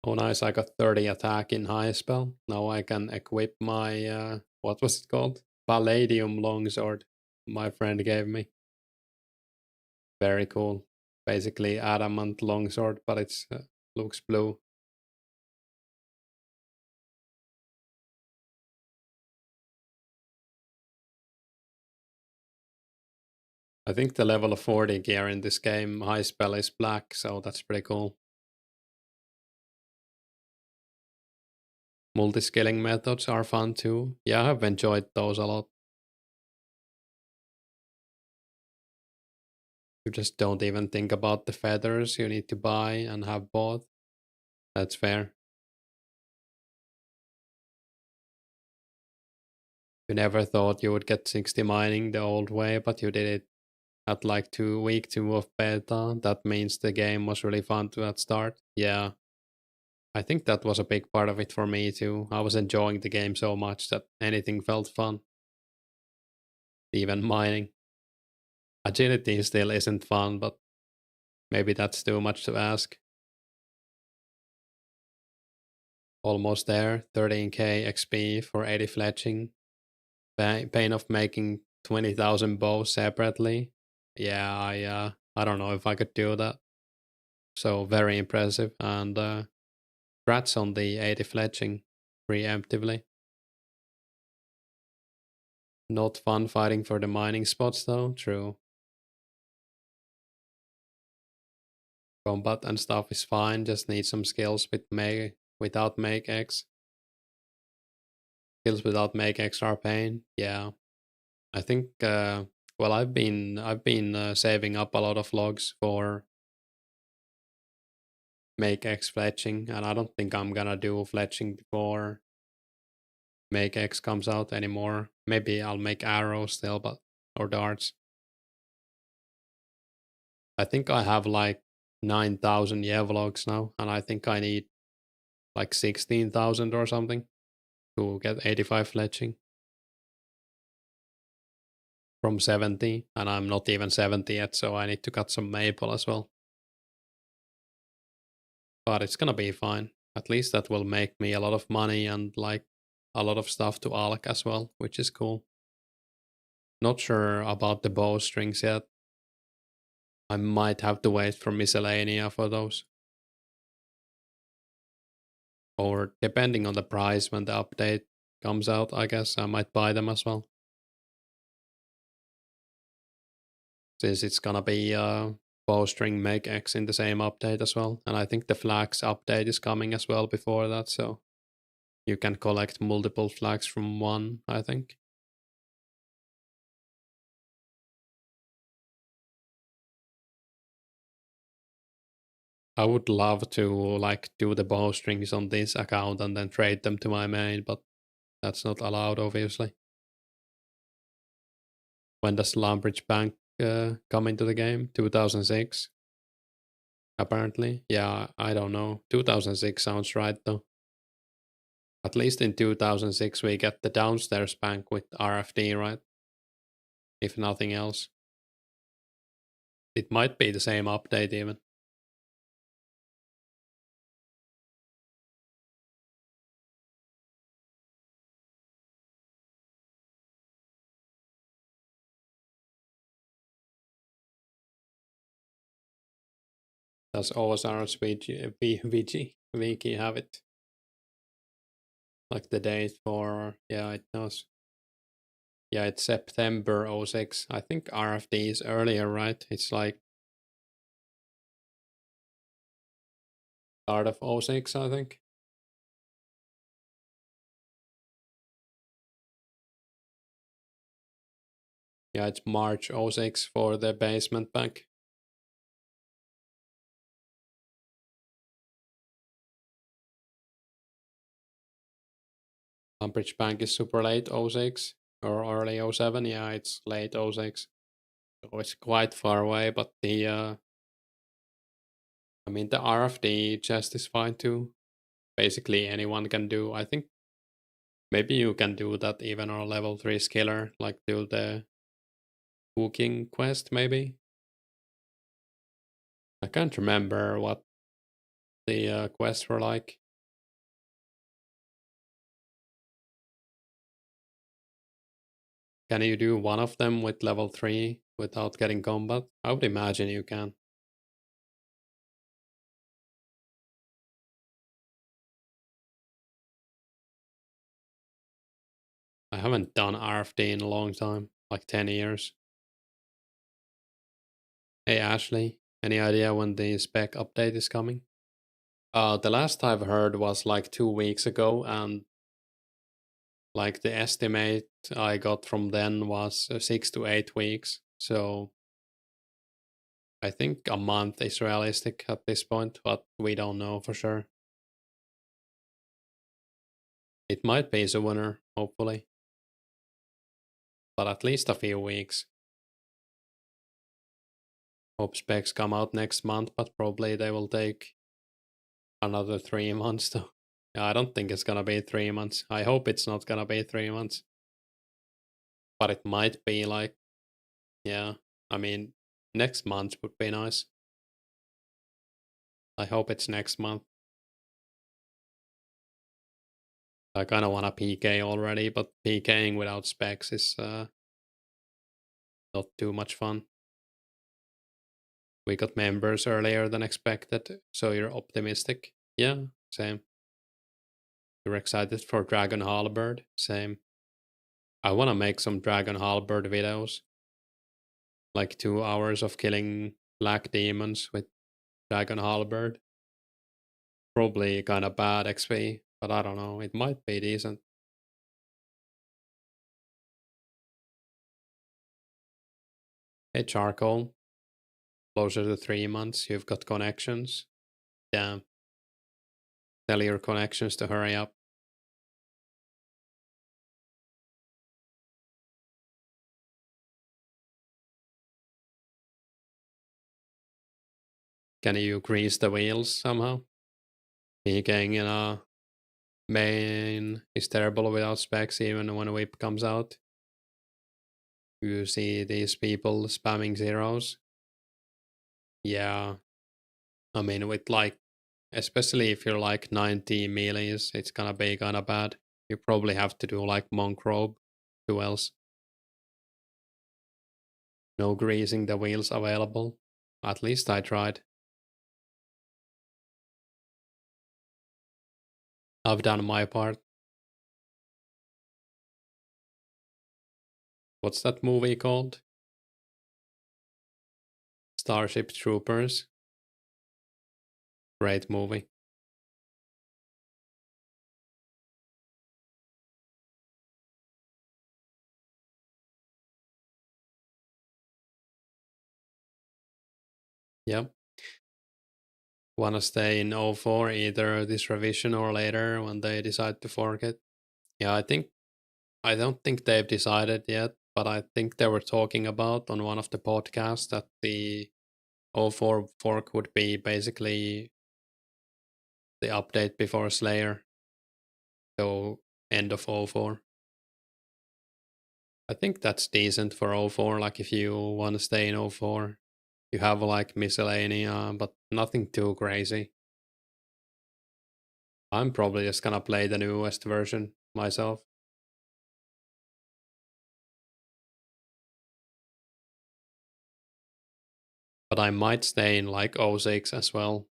S1: Oh, nice. I got 30 attack in high spell. Now I can equip my, what was it called? Palladium longsword my friend gave me. Very cool. Basically adamant longsword, but it's looks blue. I think the level of 40 gear in this game, high spell is black, so that's pretty cool. Multi-scaling methods are fun too. Yeah, I've enjoyed those a lot. You just don't even think about the feathers you need to buy and have both. That's fair. You never thought you would get 60 mining the old way, but you did it at like week 2 of beta. That means the game was really fun to at start. Yeah, I think that was a big part of it for me too. I was enjoying the game so much that anything felt fun. Even mining. Agility still isn't fun, but maybe that's too much to ask. Almost there. 13k XP for 80 fletching. Pain of making 20,000 bows separately. Yeah, I don't know if I could do that. So very impressive, and congrats on the 80 fletching preemptively. Not fun fighting for the mining spots though. True. Combat and stuff is fine. Just need some skills without make X. Skills without make X are pain. Yeah, I think. Well, I've been saving up a lot of logs for make X fletching, and I don't think I'm gonna do fletching before make X comes out anymore. Maybe I'll make arrows still, but or darts. I think I have like 9,000 Yevlogs now, and I think I need like 16,000 or something to get 85 fletching. from 70, and I'm not even 70 yet, so I need to cut some maple as well. But it's gonna be fine. At least that will make me a lot of money and like a lot of stuff to alch as well, which is cool. Not sure about the bowstrings yet. I might have to wait for miscellanea for those. Or depending on the price when the update comes out, I guess I might buy them as well. Since it's gonna be bowstring make X in the same update as well. And I think the flags update is coming as well before that, so you can collect multiple flags from one, I think. I would love to like do the bowstrings on this account and then trade them to my main, but that's not allowed obviously. When does Lumbridge Bank come into the game? 2006? Apparently. Yeah, I don't know. 2006 sounds right though. At least in 2006 we get the downstairs bank with RFD, right? If nothing else. It might be the same update even. Does OSR's wiki have it? Like the date for, yeah, it does. Yeah, it's September 06. I think RFD is earlier, right? It's like start of 06, I think. Yeah, it's March 06 for the basement bank. Umbridge Bank is super late 06 or early 07. Yeah, it's late 06. So it's quite far away, but the I mean the RFD chest is fine too. Basically anyone can do. I think maybe you can do that even on a level 3 skiller, like do the cooking quest maybe. I can't remember what the quests were like. Can you do one of them with level 3 without getting combat? I would imagine you can. I haven't done RFD in a long time, like 10 years. Hey Ashley, any idea when the spec update is coming? The last I've heard was like 2 weeks ago, and like the estimate I got from then was 6 to 8 weeks. So I think a month is realistic at this point, but we don't know for sure. It might be sooner, hopefully, but at least a few weeks. Hope specs come out next month, but probably they will take another 3 months though. Yeah, I don't think it's gonna be 3 months. I hope it's not gonna be 3 months. But it might be like, yeah, I mean, next month would be nice. I hope it's next month. I kind of want to PK already, but PKing without specs is not too much fun. We got members earlier than expected, so you're optimistic. Yeah, same. You're excited for Dragon Halberd? Same. I want to make some Dragon Halberd videos. Like 2 hours of killing black demons with Dragon Halberd. Probably kind of bad XP, but I don't know. It might be decent. Hey, Charcoal. Closer to 3 months. You've got connections. Damn. Tell your connections to hurry up. Can you grease the wheels somehow? PKing in a main is terrible without specs even when a whip comes out. You see these people spamming zeros. Yeah, I mean, with like, especially if you're like 90 melees, it's gonna be kinda bad. You probably have to do like monk robe. Who else? No greasing the wheels available. At least I tried. I've done my part. What's that movie called? Starship Troopers. Great movie. Yep. Wanna stay in O4 either this revision or later when they decide to fork it? Yeah, I don't think they've decided yet, but I think they were talking about on one of the podcasts that the O4 fork would be basically the update before Slayer, so end of O4. I think that's decent for O4, like if you want to stay in O4. You have like miscellanea, but nothing too crazy. I'm probably just gonna play the newest version myself. But I might stay in like O6 as well.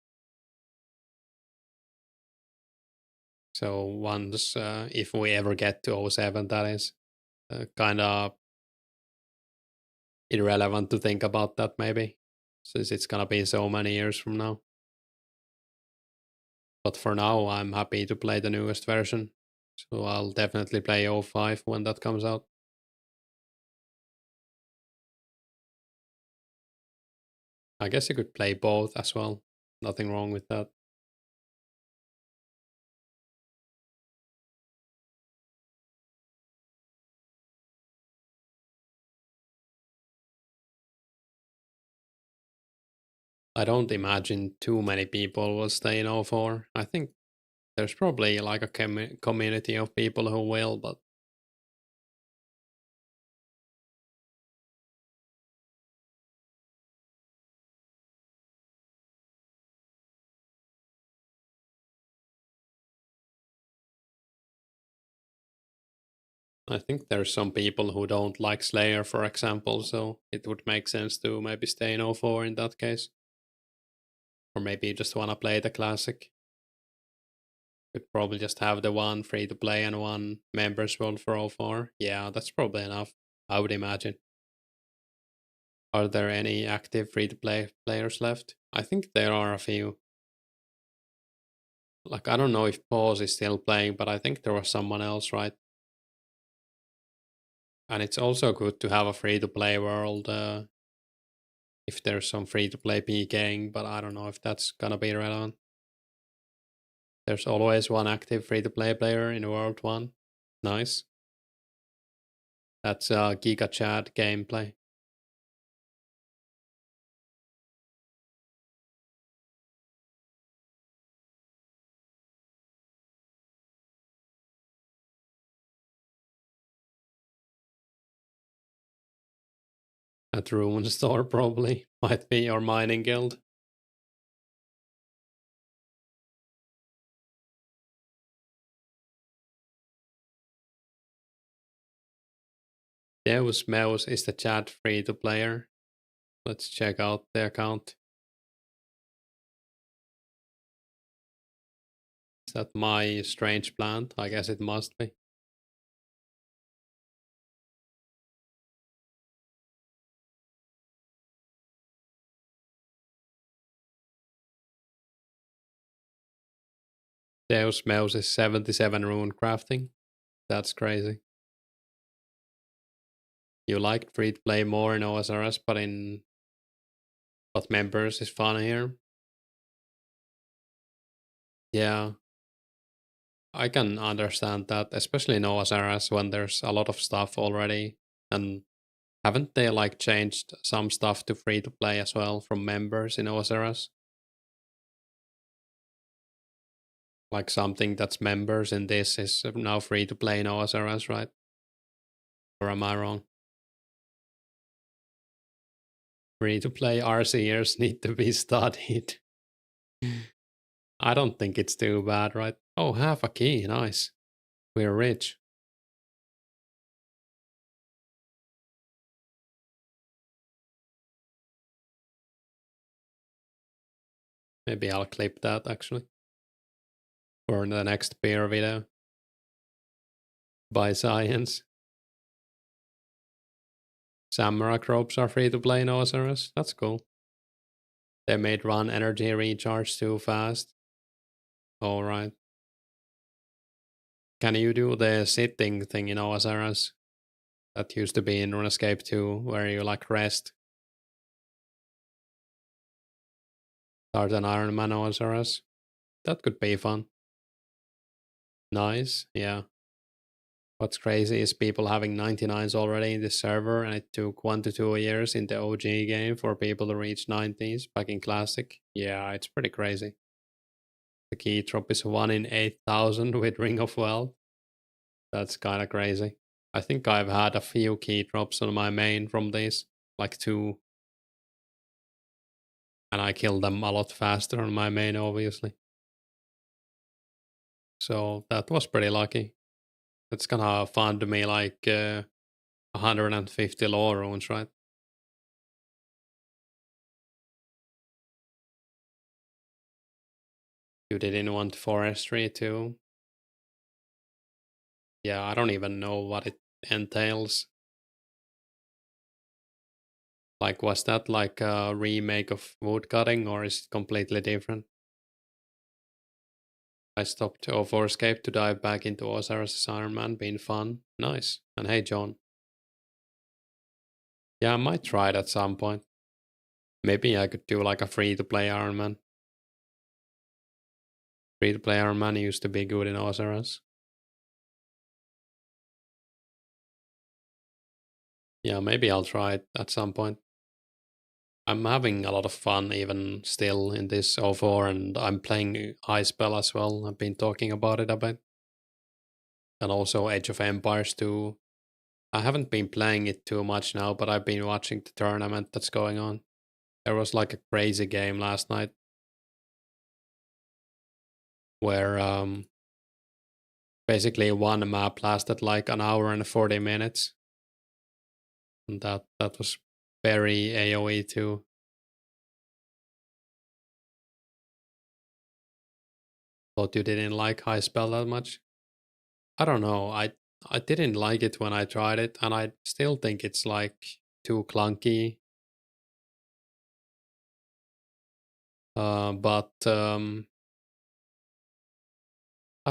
S1: So once, if we ever get to O7, that is kind of irrelevant to think about that maybe, since it's gonna be so many years from now. But for now, I'm happy to play the newest version. So I'll definitely play O5 when that comes out. I guess you could play both as well. Nothing wrong with that. I don't imagine too many people will stay in O4. I think there's probably like a community of people who will, but I think there's some people who don't like Slayer, for example, so it would make sense to maybe stay in O4 in that case. Or maybe you just want to play the classic. Could probably just have the one free to play and one members world for O4. Yeah, that's probably enough, I would imagine. Are there any active free to play players left? I think there are a few. Like, I don't know if Pause is still playing, but I think there was someone else, right? And it's also good to have a free to play world if there's some free to play PKing, but I don't know if that's gonna be relevant. There's always one active free to play player in World 1. Nice. That's Giga Chad gameplay. At Ruin Store, probably. Might be your mining guild. Deus Meus is the chat free to player. Let's check out the account. Is that my strange plant? I guess it must be. Deus Meus is 77 rune crafting. That's crazy. You liked free to play more in OSRS, but members is fun here. Yeah, I can understand that, especially in OSRS when there's a lot of stuff already. And haven't they like changed some stuff to free to play as well from members in OSRS? Like something that's members in this is now free to play in OSRS, right? Or am I wrong? Free-to-play RCers need to be studied. I don't think it's too bad, right? Oh, half a key, nice. We're rich. Maybe I'll clip that actually. For the next beer video. By science. Samurai Crops are free to play in OSRS. That's cool. They made run energy recharge too fast. Alright. Can you do the sitting thing in OSRS? That used to be in Runescape 2, where you like rest. Start an Iron Man OSRS. That could be fun. Nice, yeah. What's crazy is people having 99s already in this server, and it took 1 to 2 years in the OG game for people to reach 90s back in Classic. Yeah, it's pretty crazy. The key drop is 1 in 8,000 with Ring of Wealth. That's kinda crazy. I think I've had a few key drops on my main from this, like 2. And I killed them a lot faster on my main, obviously. So that was pretty lucky. It's gonna fund me like 150 law runes, right? You didn't want forestry too? Yeah, I don't even know what it entails. Like, was that like a remake of woodcutting or is it completely different? I stopped 2004scape to dive back into Osiris' Iron Man, been fun. Nice. And hey, John. Yeah, I might try it at some point. Maybe I could do like a free-to-play Iron Man. Free-to-play Iron Man used to be good in Osiris. Yeah, maybe I'll try it at some point. I'm having a lot of fun even still in this 04, and I'm playing High Spell as well. I've been talking about it a bit. And also Age of Empires 2. I haven't been playing it too much now, but I've been watching the tournament that's going on. There was like a crazy game last night where basically one map lasted like an hour and 40 minutes. And that was very AoE too. Thought you didn't like High Spell that much? I don't know. I didn't like it when I tried it, and I still think it's like too clunky. But I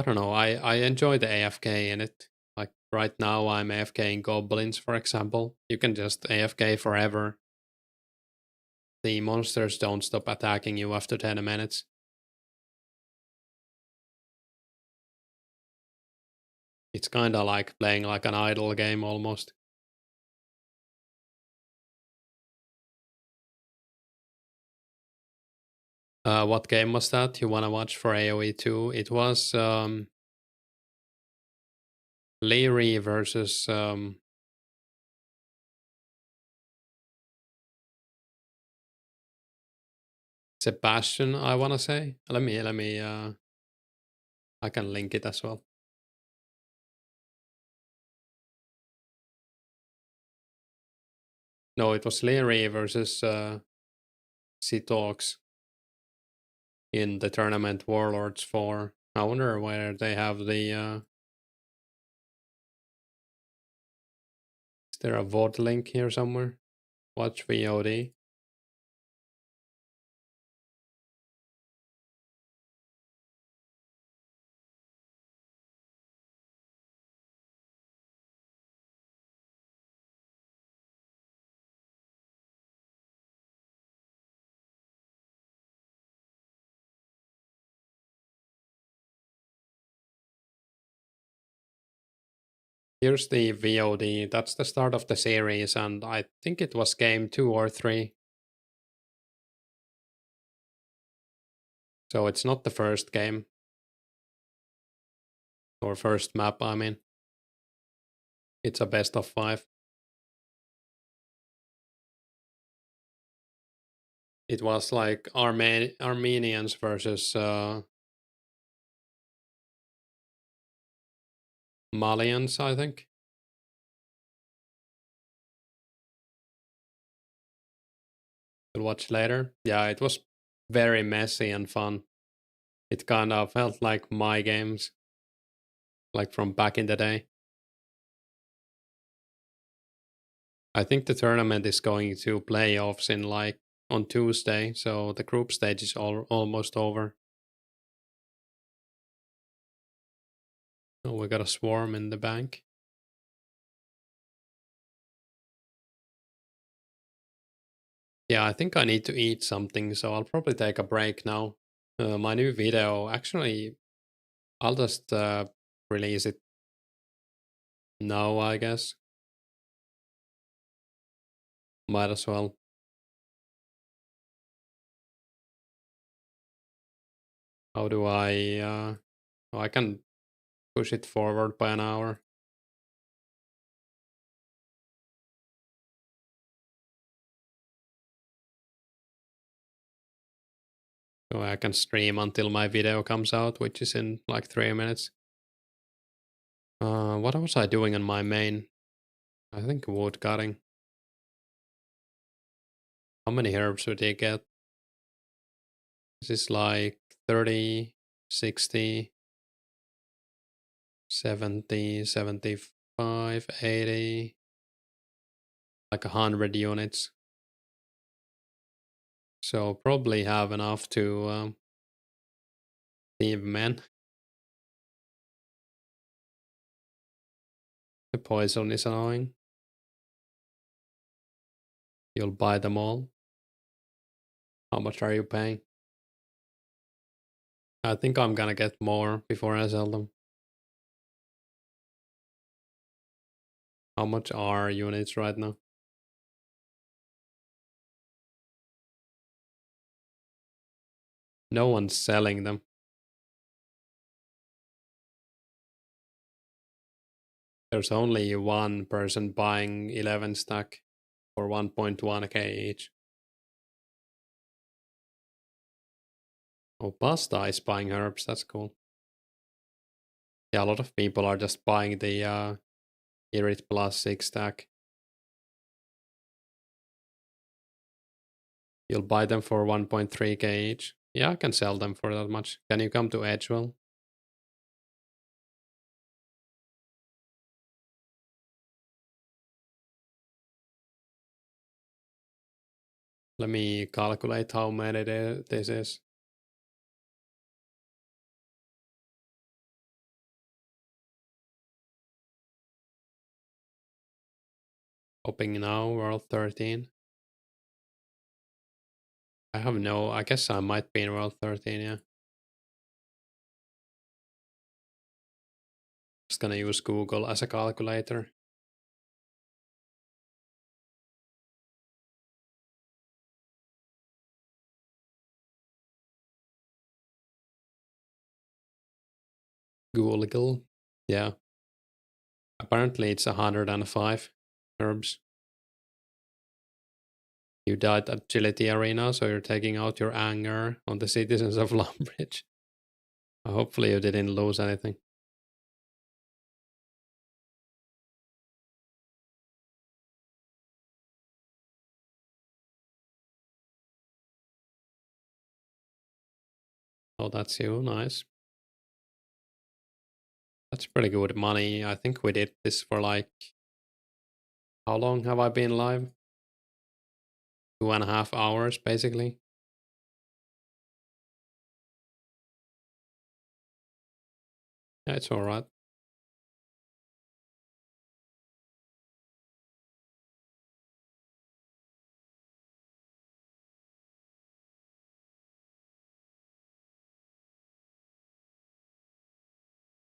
S1: don't know. I enjoy the AFK in it. Like right now, I'm AFK in Goblins, for example. You can just AFK forever. The monsters don't stop attacking you after 10 minutes. It's kind of like playing like an idle game almost. What game was that you want to watch for AoE 2? It was Leary versus Sebastian, I want to say. Let me I can link it as well. No, it was Leary versus Talks in the tournament Warlords 4. I wonder where they have the is there a VOD link here somewhere? Watch VOD. Here's the VOD. That's the start of the series, and I think it was game 2 or 3. So it's not the first game. Or first map, I mean. It's a best of 5. It was like Armenians versus Malians, I think. We'll watch later. Yeah, it was very messy and fun. It kind of felt like my games, like from back in the day. I think the tournament is going to playoffs in like on Tuesday, so the group stage is almost over. Oh, we got a swarm in the bank. Yeah, I think I need to eat something, so I'll probably take a break now. My new video, actually, I'll just release it now, I guess. Might as well. How do I? Oh, I can push it forward by an hour. So I can stream until my video comes out, which is in like 3 minutes. What was I doing on my main? I think wood cutting. How many herbs would you get? This is like 30, 60, 70, 75, 80, like 100 units. So probably have enough to leave men. The poison is annoying. You'll buy them all. How much are you paying? I think I'm gonna get more before I sell them. How much are units right now? No one's selling them. There's only one person buying 11 stack for 1.1k each. Oh, Pasta is buying herbs. That's cool. Yeah, a lot of people are just buying the Irit plus 6 stack. You'll buy them for 1.3k each. Yeah, I can sell them for that much. Can you come to Edgewell? Let me calculate how many this is. Hoping now, world 13. I have no, I guess I might be in world 13, yeah. Just gonna use Google as a calculator. Google, yeah. Apparently it's 105 herbs. You died at Agility Arena, so you're taking out your anger on the citizens of Lumbridge. Hopefully you didn't lose anything. Oh, that's you. Nice. That's pretty good money. I think we did this for like, how long have I been live? 2.5 hours, basically. Yeah, it's alright.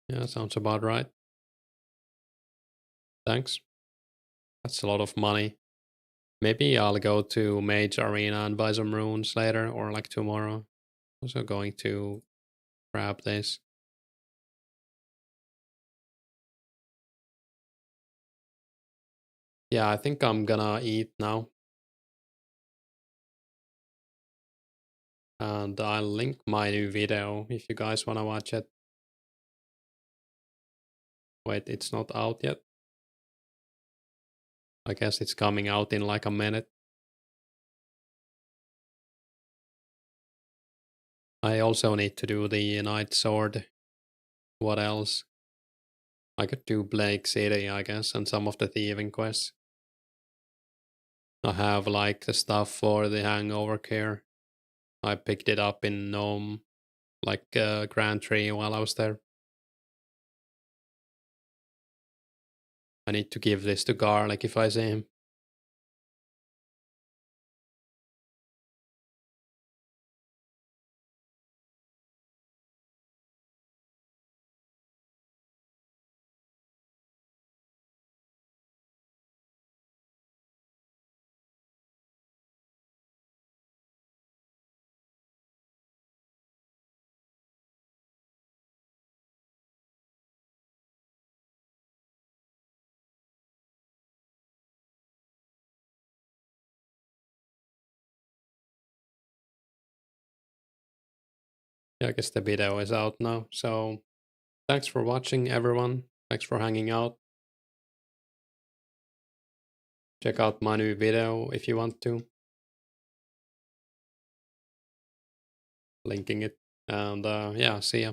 S1: Yeah, sounds about right. Thanks. That's a lot of money. Maybe I'll go to Mage Arena and buy some runes later or like tomorrow. Also going to grab this. Yeah, I think I'm gonna eat now. And I'll link my new video if you guys wanna watch it. Wait, it's not out yet? I guess it's coming out in like a minute. I also need to do the Night Sword. What else? I could do Blake City, I guess, and some of the thieving quests. I have like the stuff for the hangover care. I picked it up in Gnome, like Grand Tree while I was there. I need to give this to Garlic if I see him. Yeah, I guess the video is out now. So thanks for watching, everyone. Thanks for hanging out. Check out my new video if you want to. Linking it. And yeah, see ya.